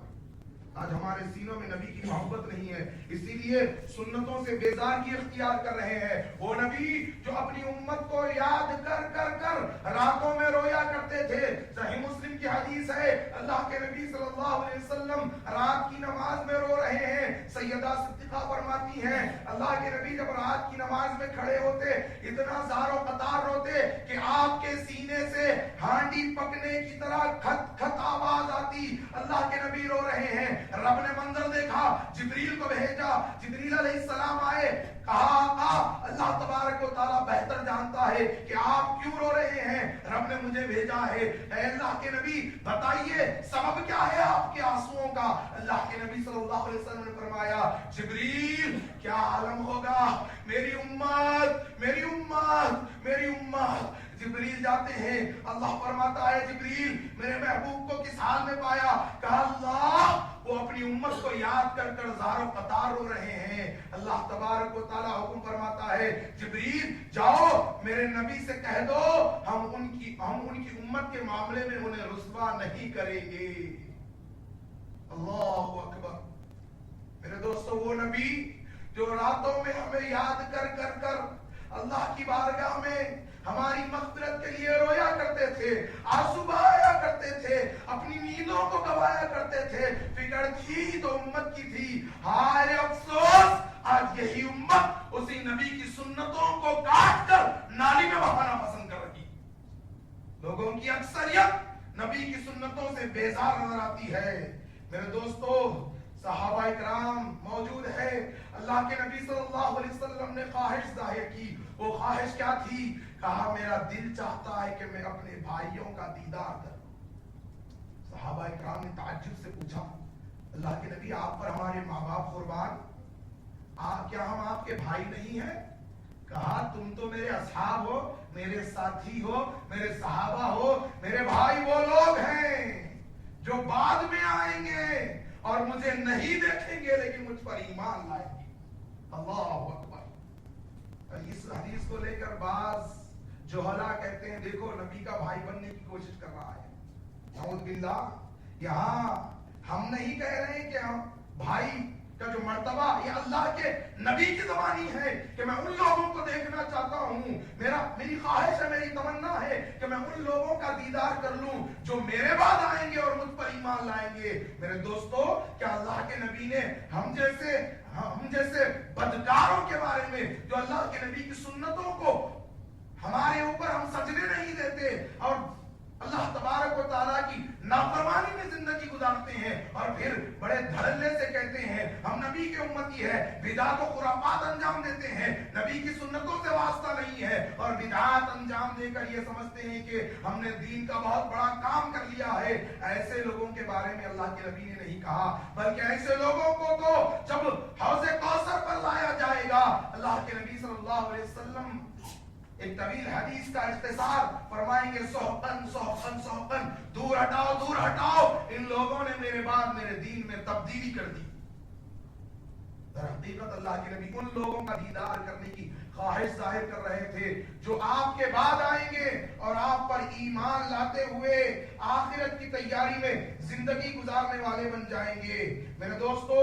آج ہمارے سینوں میں نبی کی محبت نہیں ہے، اسی لیے سنتوں سے بیزارگی اختیار کر رہے ہیں۔ وہ نبی جو اپنی امت کو یاد کر کر کر راتوں میں رویا کرتے تھے۔ صحیح مسلم کی حدیث ہے، اللہ کے نبی صلی اللہ علیہ وسلم رات کی نماز میں رو رہے ہیں۔ سیدہ صدیقہ فرماتی ہیں، اللہ کے نبی جب رات کی نماز میں کھڑے ہوتے اتنا زار و قطار روتے کہ آپ کے سینے سے ہانڈی پکنے کی طرح کھت کھت آواز آتی۔ اللہ کے نبی رو رہے ہیں۔ رب نے منظر دیکھا، جبریل کو بھیجا، جبریل علیہ السلام آئے، کہا آقا اللہ تبارک و تعالیٰ بہتر جانتا ہے کہ آپ کیوں رو رہے ہیں، رب نے مجھے بھیجا ہے۔ اے اللہ کے نبی بتائیے سبب کیا ہے آپ کے آنسوؤں کا؟ اللہ کے نبی صلی اللہ علیہ وسلم نے فرمایا، جبریل کیا عالم ہوگا، میری امت، میری امت، میری امت۔ جبریل جاتے ہیں، اللہ فرماتا ہے، جبریل میرے محبوب کو کس حال میں پایا؟ کہا اللہ وہ اپنی امت کو یاد کر کر زار و قطار رو رہے ہیں۔ اللہ تبارک و تعالیٰ حکم فرماتا ہے، جبریل جاؤ میرے نبی سے کہہ دو ہم ان کی امت کے معاملے میں انہیں رسوا نہیں کریں گے۔ اللہ اکبر۔ میرے دوستو، وہ نبی جو راتوں میں ہمیں یاد کر کر کر اللہ کی بارگاہ میں ہماری مغفرت کے لیے رویا کرتے تھے، آنسو بہایا کرتے تھے، اپنی نیندوں کو گوایا کرتے تھے، فکر تھی تو امت کی تھی۔ ہائے افسوس، آج یہی امت اسی نبی کی سنتوں کو کاٹ کر نالی میں بہانا پسند کر رہی۔ لوگوں کی اکثریت نبی کی سنتوں سے بیزار نظر آتی ہے۔ میرے دوستو، صحابہ اکرام موجود ہے، اللہ کے نبی صلی اللہ علیہ وسلم نے خواہش ظاہر کی۔ وہ خواہش کیا تھی؟ کہا میرا دل چاہتا ہے کہ میں اپنے بھائیوں کا دیدار کروں۔ صحابہ اکرام نے تعجب سے پوچھا، اللہ کے نبی آپ پر ہمارے ماں باپ قربان، کیا ہم آپ کے بھائی نہیں ہیں؟ کہا تم تو میرے اصحاب ہو، میرے ساتھی ہو، میرے صحابہ ہو، میرے بھائی وہ لوگ ہیں جو بعد میں آئیں گے اور مجھے نہیں دیکھیں گے لیکن مجھ پر ایمان لائیں گے۔ اللہ اکبر۔ اس حدیث کو لے کر بعض جوہلا کہتے ہیں دیکھو نبی کا بھائی بننے کی کوشش کر رہا ہے۔ نعوذ باللہ۔ یہاں ہم نہیں کہہ رہے ہیں کہ ہم بھائی کا جو مرتبہ یہ اللہ کے نبی کی زبانی ہے کہ میں ان لوگوں کو دیکھنا چاہتا ہوں، میری خواہش ہے، میری تمنا ہے کہ میں ان لوگوں کا دیدار کر لوں جو میرے بعد آئیں گے اور مجھ پر ایمان لائیں گے۔ میرے دوستو، کیا اللہ کے نبی نے ہم جیسے بدکاروں کے بارے میں جو اللہ کے نبی کی سنتوں کو ہمارے اوپر ہم سجدے نہیں دیتے اور اللہ تبارک و تعالیٰ کی نافرمانی میں زندگی گزارتے ہیں اور پھر بڑے دھڑلے سے کہتے ہیں ہم نبی کے امتی ہے، بدعت و خرافات انجام دیتے ہیں، نبی کی سنتوں سے واسطہ نہیں رہی ہے اور بدعات انجام دے کر یہ سمجھتے ہیں کہ ہم نے دین کا بہت بڑا کام کر لیا ہے. ایسے لوگوں کے بارے میں اللہ کے نبی نے نہیں کہا، بلکہ ایسے لوگوں کو تو جب حوض کوثر پر لایا جائے گا، اللہ کے نبی صلی اللہ علیہ وسلم ایک طویل حدیث کا اختصار فرمائیں گے، سحقن سحقن سحقن، دور ہٹاؤ دور ہٹاؤ، ان لوگوں نے میرے بعد میرے دین میں تبدیلی کر دی. در حقیقت اللہ کے نبی ان لوگوں کا دیدار کرنے کی خواہش ظاہر کر رہے تھے جو آپ کے بعد آئیں گے اور آپ پر ایمان لاتے ہوئے آخرت کی تیاری میں زندگی گزارنے والے بن جائیں گے. میرے دوستو،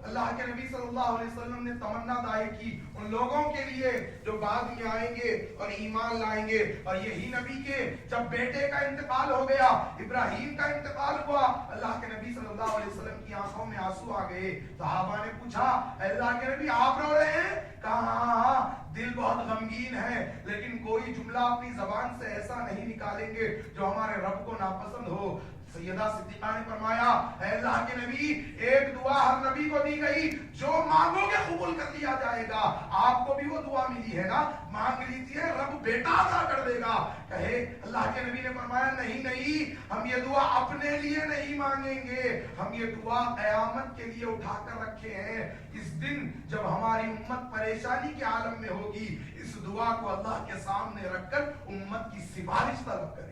اللہ کے نبی صلی اللہ علیہ وسلم نے تمنا ظاہر کی ان لوگوں کے لیے جو بعد میں آئیں گے اور ایمان لائیں گے. اور یہی نبی کے جب بیٹے کا انتقال ہو گیا، ابراہیم کا انتقال ہوا، اللہ کے نبی صلی اللہ علیہ وسلم کی آنکھوں میں آنسو آ گئے. صحابہ نے پوچھا، اللہ کے نبی آپ رو رہے ہیں؟ کہا ہاں، دل بہت غمگین ہے، لیکن کوئی جملہ اپنی زبان سے ایسا نہیں نکالیں گے جو ہمارے رب کو ناپسند ہو. سیدہ صدیقہ نے فرمایا، اے اللہ کے نبی، ایک دعا ہر نبی کو دی گئی، جو مانگو گے قبول کر لیا جائے گا. آپ کو بھی وہ دعا ملی ہے نا، مانگ لیجیے، رب بیٹا عطا کر دے گا. کہے اللہ کے نبی نے فرمایا، نہیں نہیں، ہم یہ دعا اپنے لیے نہیں مانگیں گے، ہم یہ دعا قیامت کے لیے اٹھا کر رکھے ہیں. اس دن جب ہماری امت پریشانی کے عالم میں ہوگی، اس دعا کو اللہ کے سامنے رکھ کر امت کی سفارش طلب کریں.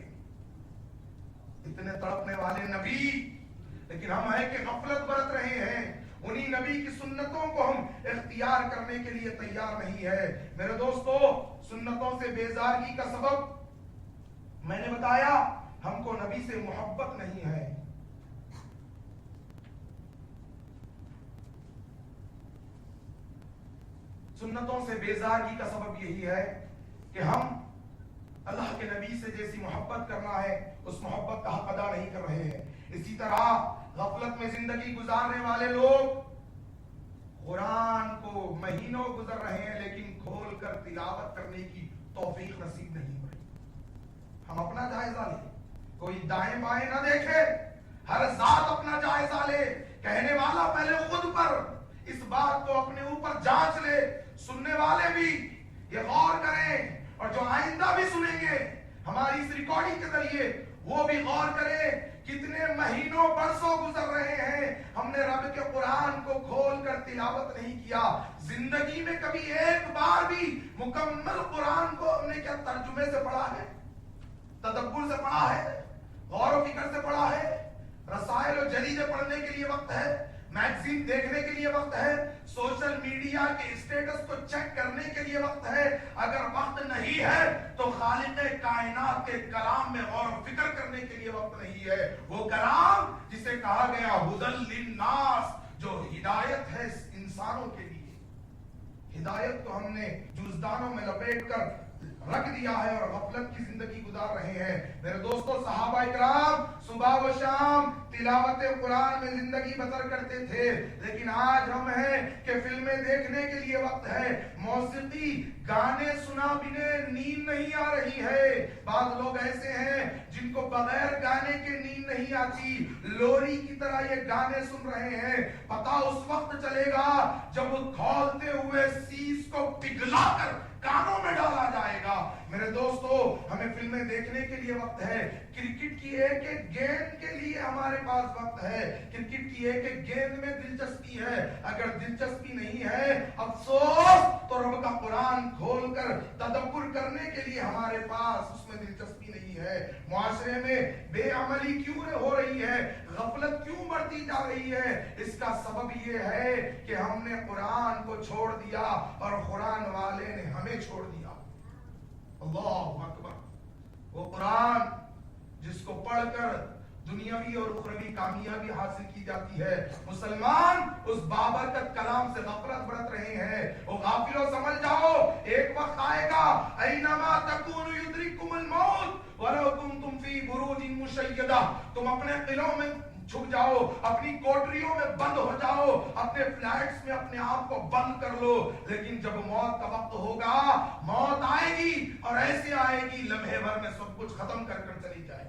اتنے تڑپنے والے نبی، لیکن ہم ہیں کہ غفلت برت رہے ہیں. انہی نبی کی سنتوں کو ہم اختیار کرنے کے لیے تیار نہیں ہے. میرے دوستو، سنتوں سے بیزارگی کا سبب میں نے بتایا، ہم کو نبی سے محبت نہیں ہے. سنتوں سے بیزارگی کا سبب یہی ہے کہ ہم اللہ کے نبی سے جیسی محبت کرنا ہے اس محبت کا حق ادا نہیں کر رہے ہیں. اسی طرح غفلت میں زندگی گزارنے والے لوگ قرآن کو مہینوں گزر رہے ہیں لیکن کھول کر تلاوت کرنے کی توفیق نصیب نہیں ہو رہی. ہم اپنا جائزہ لیں، کوئی دائیں بائیں نہ دیکھے، ہر ذات اپنا جائزہ لے. کہنے والا پہلے خود پر اس بات کو اپنے اوپر جانچ لے، سننے والے بھی یہ غور کریں، اور جو آئندہ بھی سنیں گے ہماری اس ریکارڈنگ کے ذریعے وہ بھی غور کریں. کتنے مہینوں برسوں گزر رہے ہیں، ہم نے رب کے قرآن کو کھول کر تلاوت نہیں کیا. زندگی میں کبھی ایک بار بھی مکمل قرآن کو ہم نے کیا ترجمے سے پڑھا ہے، تدبر سے پڑھا ہے، غور و فکر سے پڑھا ہے؟ رسائل و جریدے پڑھنے کے لیے وقت ہے، میگزین دیکھنے کے لیے وقت ہے، سوشل میڈیا کے اسٹیٹس کو چیک کرنے کے لیے وقت ہے. اگر وقت نہیں ہے تو خالق کائنات کے کلام میں غور و فکر کرنے کے لیے وقت نہیں ہے. وہ کلام جسے کہا گیا ہدی للناس، جو ہدایت ہے انسانوں کے لیے. ہدایت کو ہم نے جزدانوں میں لپیٹ کر رکھ دیا ہے اور غفلت کی زندگی گزار رہے ہیں. میرے دوستو، صحابہ اکرام صبح و شام تلاوت قرآن میں زندگی بسر کرتے تھے، لیکن آج ہم ہیں کہ فلمیں دیکھنے کے لیے وقت ہے، موسیقی گانے سنا بنے نیند نہیں آ رہی ہے. بعض لوگ ایسے ہیں جن کو بغیر گانے کے نیند نہیں آتی، لوری کی طرح یہ گانے سن رہے ہیں. پتہ اس وقت چلے گا جب کھولتے ہوئے سیس کو پگھلا کر کانوں میں ڈالا جائے گا. میرے دوستو، ہمیں فلمیں دیکھنے کے لیے وقت ہے، کرکٹ کی ایک ایک گیند کے لیے ہمارے پاس وقت ہے، کرکٹ کی ایک ایک گیند میں دلچسپی ہے. اگر دلچسپی نہیں ہے، افسوس، تو رب کا قرآن کھول کر تدبر کرنے کے لیے ہمارے پاس اس میں دلچسپی نہیں ہے. معاشرے میں بے عملی کیوں ہو رہی ہے، غفلت کیوں بڑھتی جا رہی ہے؟ اس کا سبب یہ ہے کہ ہم نے قرآن کو چھوڑ دیا اور قرآن والے نے ہمیں چھوڑ دیا. اللہ اکبر. وہ قرآن جس کو پڑھ کر دنیاوی اور اخروی کامیابی حاصل کی جاتی ہے، مسلمان اس بابرکت کلام سے غفلت برت رہے ہیں. وہ غافلوں، سمجھ جاؤ، ایک وقت آئے گا اینما تکونوا یدرککم الموت ولو کنتم فی بروج مشیدہ. تم اپنے قلعوں میں چھپ جاؤ، اپنی کوٹریوں میں بند ہو جاؤ، اپنے فلیٹس میں اپنے آپ کو بند کر لو، لیکن جب موت کا وقت ہوگا، موت آئے گی اور ایسے آئے گی لمحے بھر میں سب کچھ ختم کر کر چلی جائے.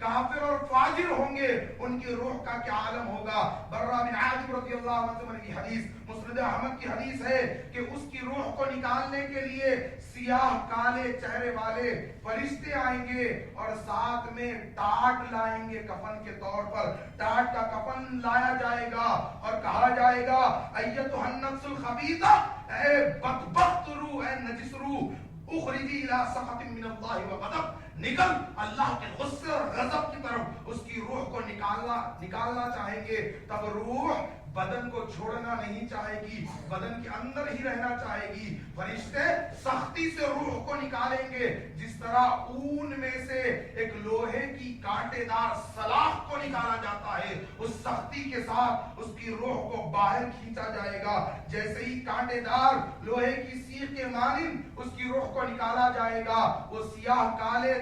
کافر اور فاجر ہوں گے، ان کی روح کا کیا عالم ہوگا۔ برہ بن عازب رضی اللہ عنہ کی حدیث، مسند احمد کی حدیث ہے کہ اس کی روح کو نکالنے کے لیے سیاہ کالے چہرے والے فرشتے آئیں گے اور ساتھ میں ٹاٹ لائیں گے کفن کے طور پر۔ ٹاٹ کا کفن لایا جائے گا اور کہا جائے گا ایتھا النفس الخبیثہ، اے بدبخت روح، اے نجس روح، اخرجی الی سخط من اللہ وغضب، نکل اللہ کے غصے اور غضب کی طرف۔ اس کی روح کو نکالنا چاہیں گے، تب روح بدن کو چھوڑنا نہیں چاہے گی، بدن کے اندر ہی رہنا چاہے گی۔ فرشتے سختی سے روح کو نکالیں گے، جس طرح اون میں سے ایک لوہے کی کانٹے دار سلاخ کو نکالا جاتا ہے، اس سختی کے ساتھ اس کی روح کو باہر کھینچا جائے گا۔ جیسے ہی کانٹے دار لوہے کی سیخ کے مانند اس کی روح کو نکالا جائے گا، وہ سیاہ کالے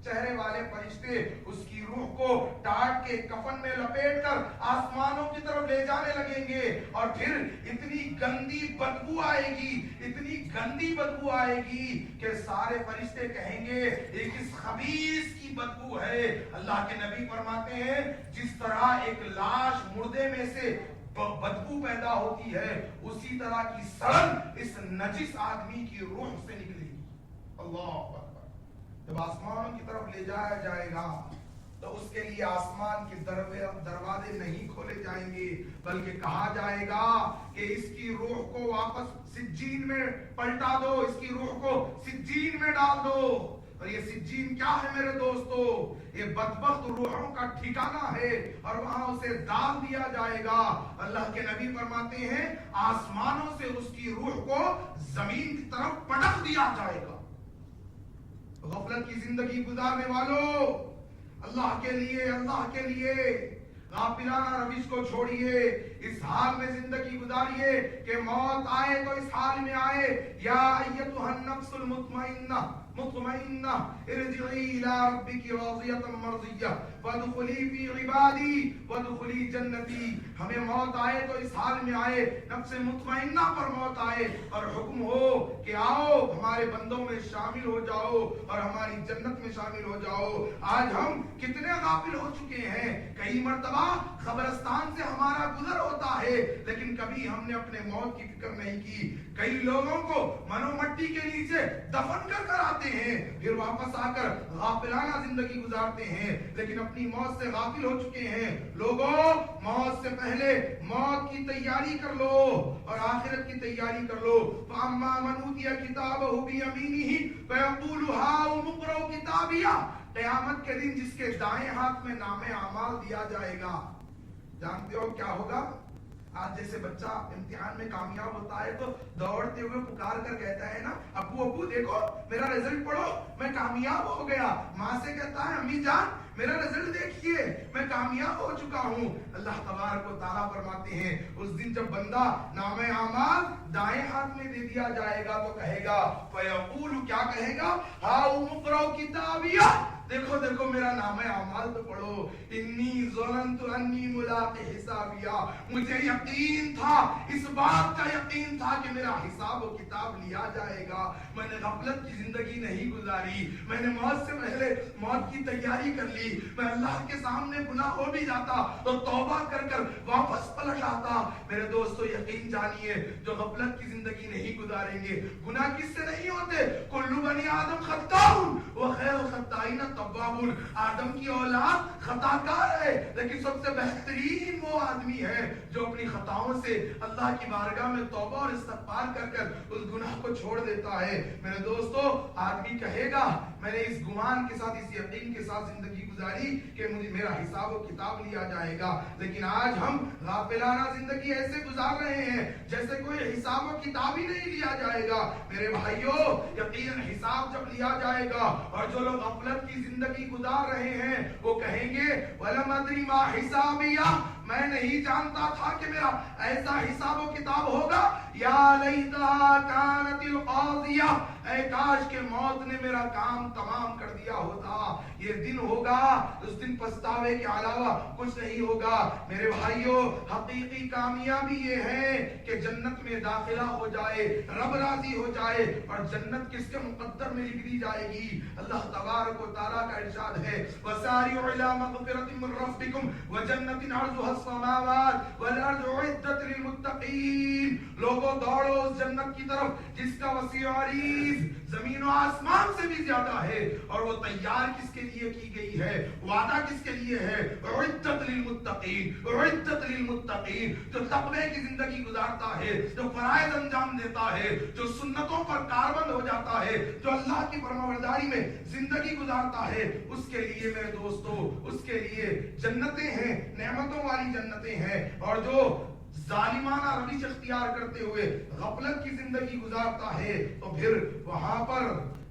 چہرے والے فرشتے اس کی روح کو ٹاٹ کے کفن میں لپیٹ کر آسمانوں کی طرف لے جانے لگیں گے، اور پھر اتنی گندی بدبو آئے گی، اتنی گندی بدبو آئے گی کہ سارے فرشتے کہیں گے یہ کس خبیث کی بدبو ہے۔ اللہ کے نبی فرماتے ہیں جس طرح ایک لاش مردے میں سے بدبو پیدا ہوتی ہے، اسی طرح کی سڑن اس نجس آدمی کی روح سے نکلے گی۔ اللہ اکبر۔ جب آسمان کی طرف لے جایا جائے گا تو اس کے لیے آسمان کے دروازے نہیں کھولے جائیں گے، بلکہ کہا جائے گا کہ اس کی روح کو واپس سجین میں پلٹا دو، اس کی روح کو سجین میں ڈال دو۔ اور یہ سجین کیا ہے میرے دوستو؟ یہ بدبخت روحوں کا ٹھکانہ ہے، اور وہاں اسے ڈال دیا جائے گا۔ اللہ کے نبی فرماتے ہیں آسمانوں سے اس کی روح کو زمین کی طرف پٹک دیا جائے گا۔ غفلت کی زندگی گزارنے والوں، اللہ کے لیے غافلانہ روش کو چھوڑیے، اس حال میں زندگی گزاریے کہ موت آئے تو اس حال میں آئے۔ یا ایتھا النفس المطمئنہ ارجعی الی ربک راضیۃ مرضیہ وادخلی فی عبادی وادخلی جنتی۔ ہمیں موت آئے تو اس حال میں آئے، نفس مطمئنہ پر موت آئے اور حکم ہو کہ آؤ ہمارے بندوں میں شامل ہو جاؤ اور ہماری جنت میں شامل ہو جاؤ۔ آج ہم کتنے غافل ہو چکے ہیں، کئی مرتبہ قبرستان سے ہمارا گزر ہوتا ہے لیکن کبھی ہم نے اپنے موت کی فکر نہیں کی۔ کئی لوگوں کو منو مٹی کے نیچے دفن کر آتے ہیں، پھر واپس آ کر غافلانہ زندگی گزارتے ہیں، لیکن اپنی موت سے غافل ہو چکے ہیں۔ لوگوں، موت سے پہلے موت کی تیاری کر لو اور آخرت کی تیاری کر لو۔ فَأَمَّا مَنْ أُوتِيَ كِتَابَهُ بِيَمِينِهِ فَيَقُولُ هَاؤُمُ اقْرَءُوا كِتَابِيَهْ۔ قیامت کے دن جس کے دائیں ہاتھ میں نام اعمال دیا جائے گا، جانتے ہو کیا ہوگا؟ آج جیسے بچہ امتحان میں کامیاب ہوتا ہے تو دوڑتے ہوئے پکار کر کہتا ہے نا ابو دیکھو میرا رزلٹ پڑھو میں کامیاب ہو گیا۔ ماں سے کہتا ہے امی جان میرا رزلٹ دیکھیے میں کامیاب ہو چکا ہوں۔ اللہ تبارک و تعالیٰ فرماتے ہیں اس دن جب بندہ نام اعمال دائیں ہاتھ میں دے دیا جائے گا تو کہے گا فیقول، کیا کہے گا؟ ہاؤ اقرؤ کتابیہ، دیکھو میرا نام اعمال تو پڑھو۔ انی ظننت انی ملاق حسابیہ، مجھے یقین تھا، اس بات کا یقین تھا کہ میرا حساب و کتاب لیا جائے گا۔ میں نے غفلت کی زندگی نہیں گزاری، میں نے موت سے پہلے موت کی تیاری کر لی۔ میں اللہ کے سامنے گناہ ہو بھی جاتا تو توبہ کر کر واپس پلٹ آتا۔ میرے دوستو یقین جانیے جو غفلت کی زندگی نہیں گزاریں گے، گناہ کس سے نہیں ہوتے؟ کل بنی آدم خطاؤن وخیر الخطائین التوابون۔ آدم کی اولاد خطا کار ہے لیکن سب سے بہترین وہ آدمی ہے جو اپنی خطاؤں سے اللہ کی بارگاہ میں توبہ اور استغفار کر کر اس گناہ کو چھوڑ دیتا ہے۔ میرے دوستو آدمی کہے گا میں نے اس گمان کے ساتھ، اس یقین کے ساتھ زندگی گزاری کہ مجھے میرا حساب و کتاب لیا جائے گا، لیکن آج ہم غافلانہ زندگی ایسے گزار رہے ہیں جیسے کوئی حساب و کتاب ہی نہیں لیا جائے گا۔ میرے بھائیو یقیناً حساب جب لیا جائے گا اور جو لوگ غفلت کی زندگی گزار رہے ہیں وہ کہیں گے وَلَمْ أَدْرِ مَا حِسَابِيَهْ، میں نہیں جانتا تھا کہ میرا ایسا حساب و کتاب ہوگا۔ یا لیتہا کانت القاضیہ، اے کاش کہ موت نے میرا کام تمام کر دیا ہوتا۔ یہ دن ہوگا، اس دن پچھتاوے کے علاوہ کچھ نہیں ہوگا۔ میرے بھائیو حقیقی کامیابی یہ ہے کہ جنت میں داخلہ ہو جائے، رب راضی ہو جائے اور جنت کس کے مقدر میں لکھ دی جائے گی۔ اللہ تبارک تبارک و تعالیٰ کا ارشاد ہے وَسَارِعُوا إِلَىٰ مَغْفِرَةٍ مِّن رَّبِّكُمْ وَجَنَّةٍ عَرْضُهَا السَّمَاوَاتُ وَالْأَرْضُ أُعِدَّتْ لِلْمُتَّقِينَ لوگوں دوڑو اس جنت کی طرف جس کا وسیع و عریض زمین و آسمان سے بھی زیادہ ہے اور وہ تیار کس کے لیے کی گئی ہے وعدہ کس کے لیے ہے اعدت للمتقین اعدت للمتقین جو تقوی کی زندگی گزارتا ہے جو فرائض انجام دیتا ہے جو سنتوں پر کاربند ہو جاتا ہے جو اللہ کی فرمانبرداری میں زندگی گزارتا ہے اس کے لیے میرے دوستو اس کے لیے جنتیں ہیں نعمتوں والی جنتیں ہیں اور جو ظالمانہ روش اختیار کرتے ہوئے غفلت کی زندگی گزارتا ہے تو پھر وہاں پر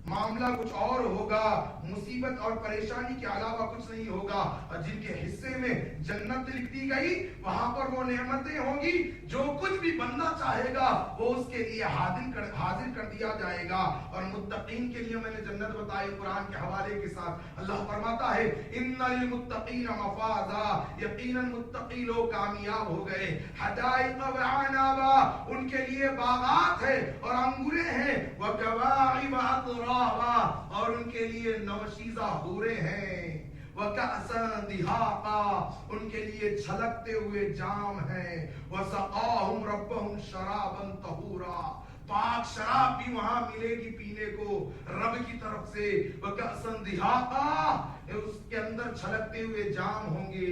معاملہ کچھ اور ہوگا مصیبت اور پریشانی کے علاوہ کچھ نہیں ہوگا اور جن کے حصے میں جنت لکھ دی گئی وہاں پر وہ نعمتیں ہوں گی جو کچھ بھی بندہ چاہے گا وہ اس کے لیے حاضر کر دیا جائے گا اور متقین کے لیے میں نے جنت بتائی قرآن کے حوالے کے ساتھ اللہ فرماتا ہے ان للمتقین مفازا یقیناً متقی لوگ کامیاب ہو گئے حدائق وعنابا ان کے لیے باغات ہے اور انگوریں ہیں وکواعب اطرابا اور ان کے لیے نوشیزہ حوریں ہیں وَكَأْسًا دِهَاقًا ان کے لیے چھلکتے ہوئے جام ہیں وَسَقَاهُمْ رَبُّهُمْ شَرَابًا طَهُورًا پاک شراب بھی وہاں ملے گی پینے کو رب کی طرف سے وَكَأْسًا دِهَاقًا اس کے اندر چھلکتے ہوئے جام ہوں گے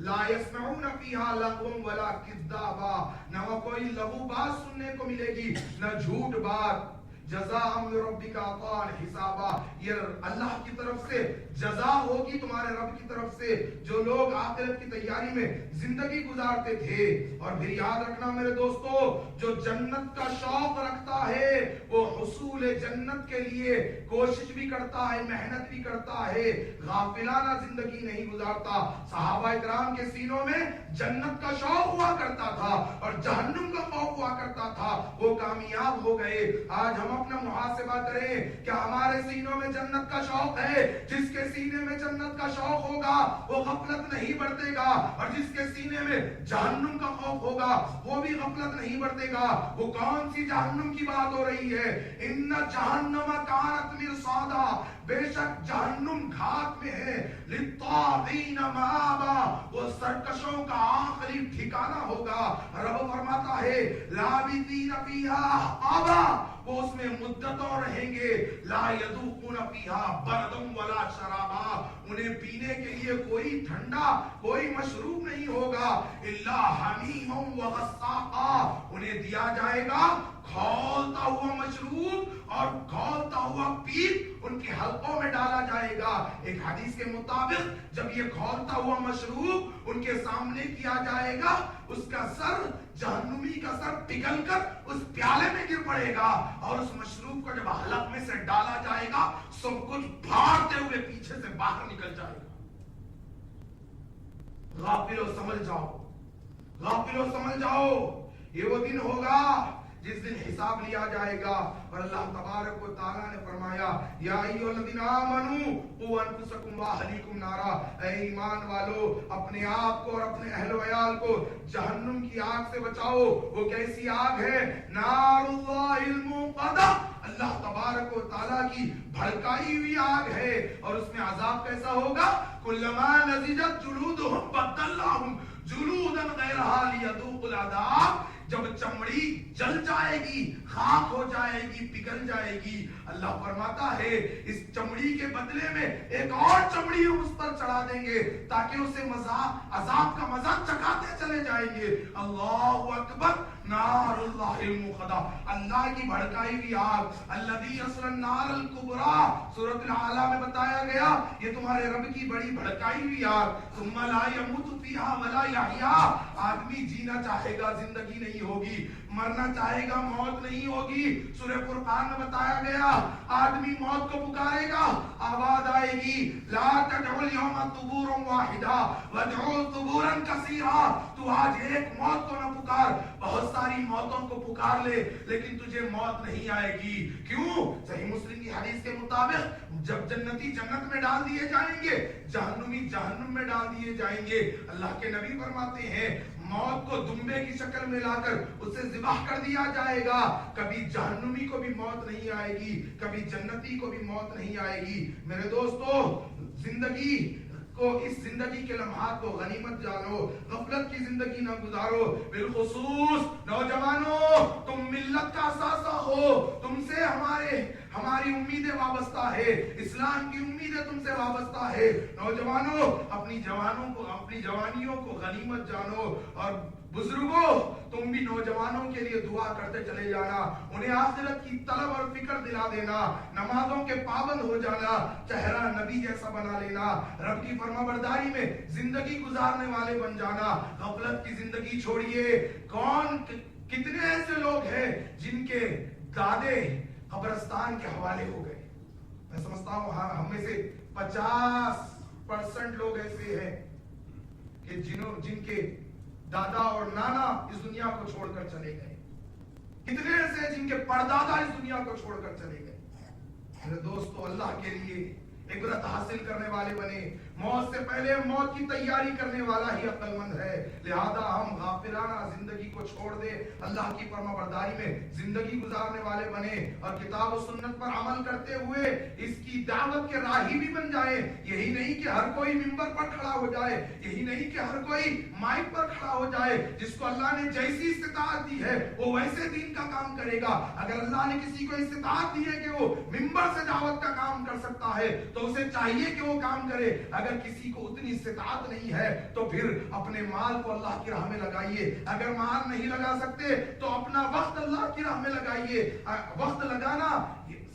لا يسمعون فيها لغوا ولا كذابا نہ کوئی لغو بات سننے کو ملے گی نہ جھوٹ بات جزاء من ربک عطاء حسابا یہ اللہ کی طرف سے جزا ہوگی تمہارے رب کی طرف سے جو لوگ آخرت کی تیاری میں زندگی گزارتے تھے اور پھر یاد رکھنا میرے دوستو جو جنت کا شوق رکھتا ہے وہ حصول جنت کے لیے کوشش بھی کرتا ہے محنت بھی کرتا ہے غافلانہ زندگی نہیں گزارتا صحابہ اکرام کے سینوں میں جنت کا شوق ہوا کرتا تھا اور جہنم کا خوف ہوا کرتا تھا وہ کامیاب ہو گئے آج ہم اپنا محاسبہ کریں کہ ہمارے سینوں میں جنت کا شوق ہے جس کے سینے میں جنت کا شوق ہوگا وہ غفلت نہیں برتے گا اور جس کے سینے میں جہنم کا خوف ہوگا وہ بھی غفلت نہیں برتے گا وہ کون سی جہنم کی بات ہو رہی ہے ان جہنم کانت مرصادا بے شک جہنم گھات میں ہے للطاغین مآبا وہ سرکشوں کا آخری ٹھکانہ ہوگا رب فرماتا ہے لابثین فیہا احقابا وہ اس میں مدتوں رہیں گے لا یذوقون فیہا بردا ولا شرابا انہیں پینے کے لیے کوئی ٹھنڈا کوئی مشروب نہیں ہوگا الا حمیم وغساقا انہیں دیا جائے گا کھولتا ہوا مشروب اور کھولتا ہوا پیپ ان کے حلقوں میں ڈالا جائے گا ایک حدیث کے مطابق جب یہ کھولتا ہوا مشروب ان کے سامنے کیا جائے گا اس کا سر جہنمی کا سر پگھل کر اس پیالے میں گر پڑے گا اور اس مشروب کو جب حلق میں سے ڈالا جائے گا سب کچھ بھاڑتے ہوئے پیچھے سے باہر نکل جائے گا غافلو سمجھ جاؤ غافلو سمجھ جاؤ یہ وہ دن ہوگا جس دن حساب لیا جائے گا اور اللہ تبارک و تعالیٰ نے فرمایا یا ایھا الذین آمنوا قوا انفسکم واہلیکم نارا اے ایمان والو اپنے آپ کو اور اپنے اہل و عیال کو جہنم کی آگ سے بچاؤ وہ کیسی آگ ہے نار اللہ الموقدہ اللہ تبارک و تعالیٰ کی بھڑکائی ہوئی آگ ہے اور اس میں عذاب کیسا ہوگا کلما نضجت جلودہم بدلناہم جلودا غیرہا لیذوقوا العذاب جب چمڑی جل جائے گی خاک ہو جائے گی پگھل جائے گی اللہ فرماتا ہے اس چمڑی کے بدلے میں ایک اور چمڑی ہم اس پر چڑھا دیں گے تاکہ اسے عذاب کا مزہ چکھاتے چلے جائیں گے اللہ اکبر نار اللہ الموقدہ اللہ کی بھڑکائی ہوئی آگ الذی یصلی النار الکبریٰ سورۃ الاعلیٰ میں بتایا گیا یہ تمہارے رب کی بڑی بھڑکائی ہوئی آگ ثم لا يموت فیہا ولا یحییٰ آدمی جینا چاہے گا زندگی نہیں ہوگی مرنا چاہے گا موت نہیں ہوگی سورہ فرقان میں بتایا گیا آدمی موت کو پکارے گا آواز آئے گی لا تدعوا اليوم ثبورا واحدا وادعوا ثبورا کثیرا تو آج ایک موت کو نہ پکار بہت ساری موتوں کو پکار لے لیکن تجھے موت نہیں آئے گی کیوں صحیح مسلم کی حدیث کے مطابق جب جنتی جنت میں ڈال دیے جائیں گے جہنمی جہنم میں ڈال دیے جائیں گے اللہ کے نبی فرماتے ہیں موت کو دمبے کی شکل میں لا کر اسے ذبح کر دیا جائے گا. کبھی جہنمی کو بھی موت نہیں آئے گی, کبھی جنتی کو بھی موت نہیں آئے گی. میرے دوستو, زندگی کو, اس زندگی کے لمحات کو غنیمت جانو, غفلت کی زندگی نہ گزارو. بالخصوص نوجوانوں, تم ملت کا اثاثہ ہو, تم سے ہماری امیدیں وابستہ ہے, اسلام کی امیدیں تم سے وابستہ ہے. نوجوانوں, اپنی جوانیوں کو غنیمت جانو. اور بزرگوں, تم بھی نوجوانوں کے لیے دعا کرتے چلے جانا, انہیں آخرت کی طلب اور فکر دلا دینا, نمازوں کے پابند ہو جانا, چہرہ نبی جیسا بنا لینا, رب کی فرما برداری میں زندگی گزارنے والے بن جانا. غفلت کی زندگی چھوڑیے. کتنے ایسے لوگ ہیں جن کے دادے قبرستان کے حوالے ہو گئے. میں سمجھتا ہوں ہم میں سے 50% لوگ ایسے ہیں کہ جن کے دادا اور نانا اس دنیا کو چھوڑ کر چلے گئے. کتنے ایسے جن کے پردادا اس دنیا کو چھوڑ کر چلے گئے. میرے دوستو, اللہ کے لیے عبرت حاصل کرنے والے بنے. موت سے پہلے موت کی تیاری کرنے والا ہی عقل مند ہے. لہذا ہم غافلانہ زندگی کو چھوڑ دے, اللہ کی فرما برداری میں زندگی گزارنے والے بنے, اور کتاب و سنت پر عمل کرتے ہوئے اس کی دعوت کے راہی بھی بن جائیں. یہی نہیں کہ ہر کوئی ممبر پر کھڑا ہو جائے, یہی نہیں کہ ہر کوئی مائک پر کھڑا ہو جائے. جس کو اللہ نے جیسی استطاعت دی ہے وہ ویسے دین کا کام کرے گا. اگر اللہ نے کسی کو استطاعت دی ہے کہ وہ ممبر سے دعوت کا کام کر سکتا ہے تو اسے چاہیے کہ وہ کام کرے. اگر کسی کو اتنی استطاعت نہیں ہے تو پھر اپنے مال کو اللہ کی راہ میں لگائیے. اگر مال نہیں لگا سکتے تو اپنا وقت اللہ کی راہ میں لگائیے. وقت لگانا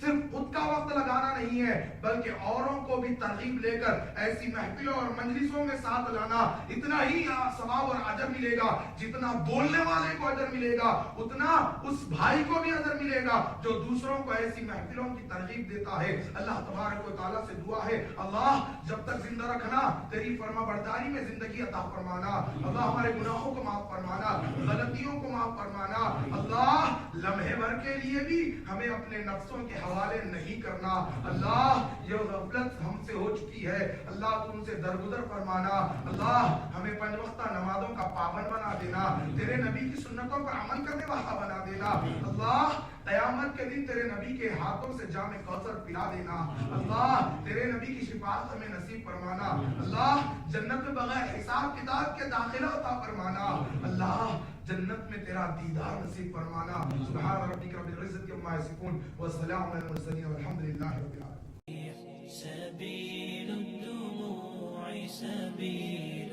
صرف خود کا وقت لگانا نہیں ہے, بلکہ اوروں کو بھی ترغیب لے کر ایسی محفلوں اور مجلسوں میں ساتھ لانا. اتنا ہی ثواب اور اجر ملے گا جتنا بولنے والے کو اجر ملے گا, اتنا اس بھائی کو بھی اجر ملے گا جو دوسروں کو ایسی محفلوں کی ترغیب دیتا ہے. اللہ تبارک و تعالیٰ سے دعا ہے, اللہ جب تک زندہ رکھنا, تیری فرما برداری میں زندگی عطا فرمانا. اللہ ہمارے گناہوں کو معاف فرمانا, غلطیوں کو معاف فرمانا. اللہ لمحے بھر کے لیے بھی ہمیں اپنے نفسوں کے حوالے نہیں کرنا. اللہ یہ غفلت ہم سے ہو چکی ہے, اللہ تو ان سے درگزر فرمانا. اللہ ہمیں 5 وقتہ نمازوں کا پابند بنا دینا, تیرے نبی کی سنتوں پر عمل کرنے والا بنا دینا. اللہ قیامت کے دن تیرے نبی کے ہاتھوں سے جام کوثر پلا دینا. اللہ تیرے نبی کی شفاعت ہمیں نصیب فرمانا. اللہ جنت میں بغیر حساب کتاب کے داخلہ عطا فرمانا. اللہ جنت میں تیرا دیدار نصیب فرمانا. سبحان ربک رب العزت عما یصفون والسلام علی المرسلین والحمد للہ رب العالمین. سبیل الدموع سبیل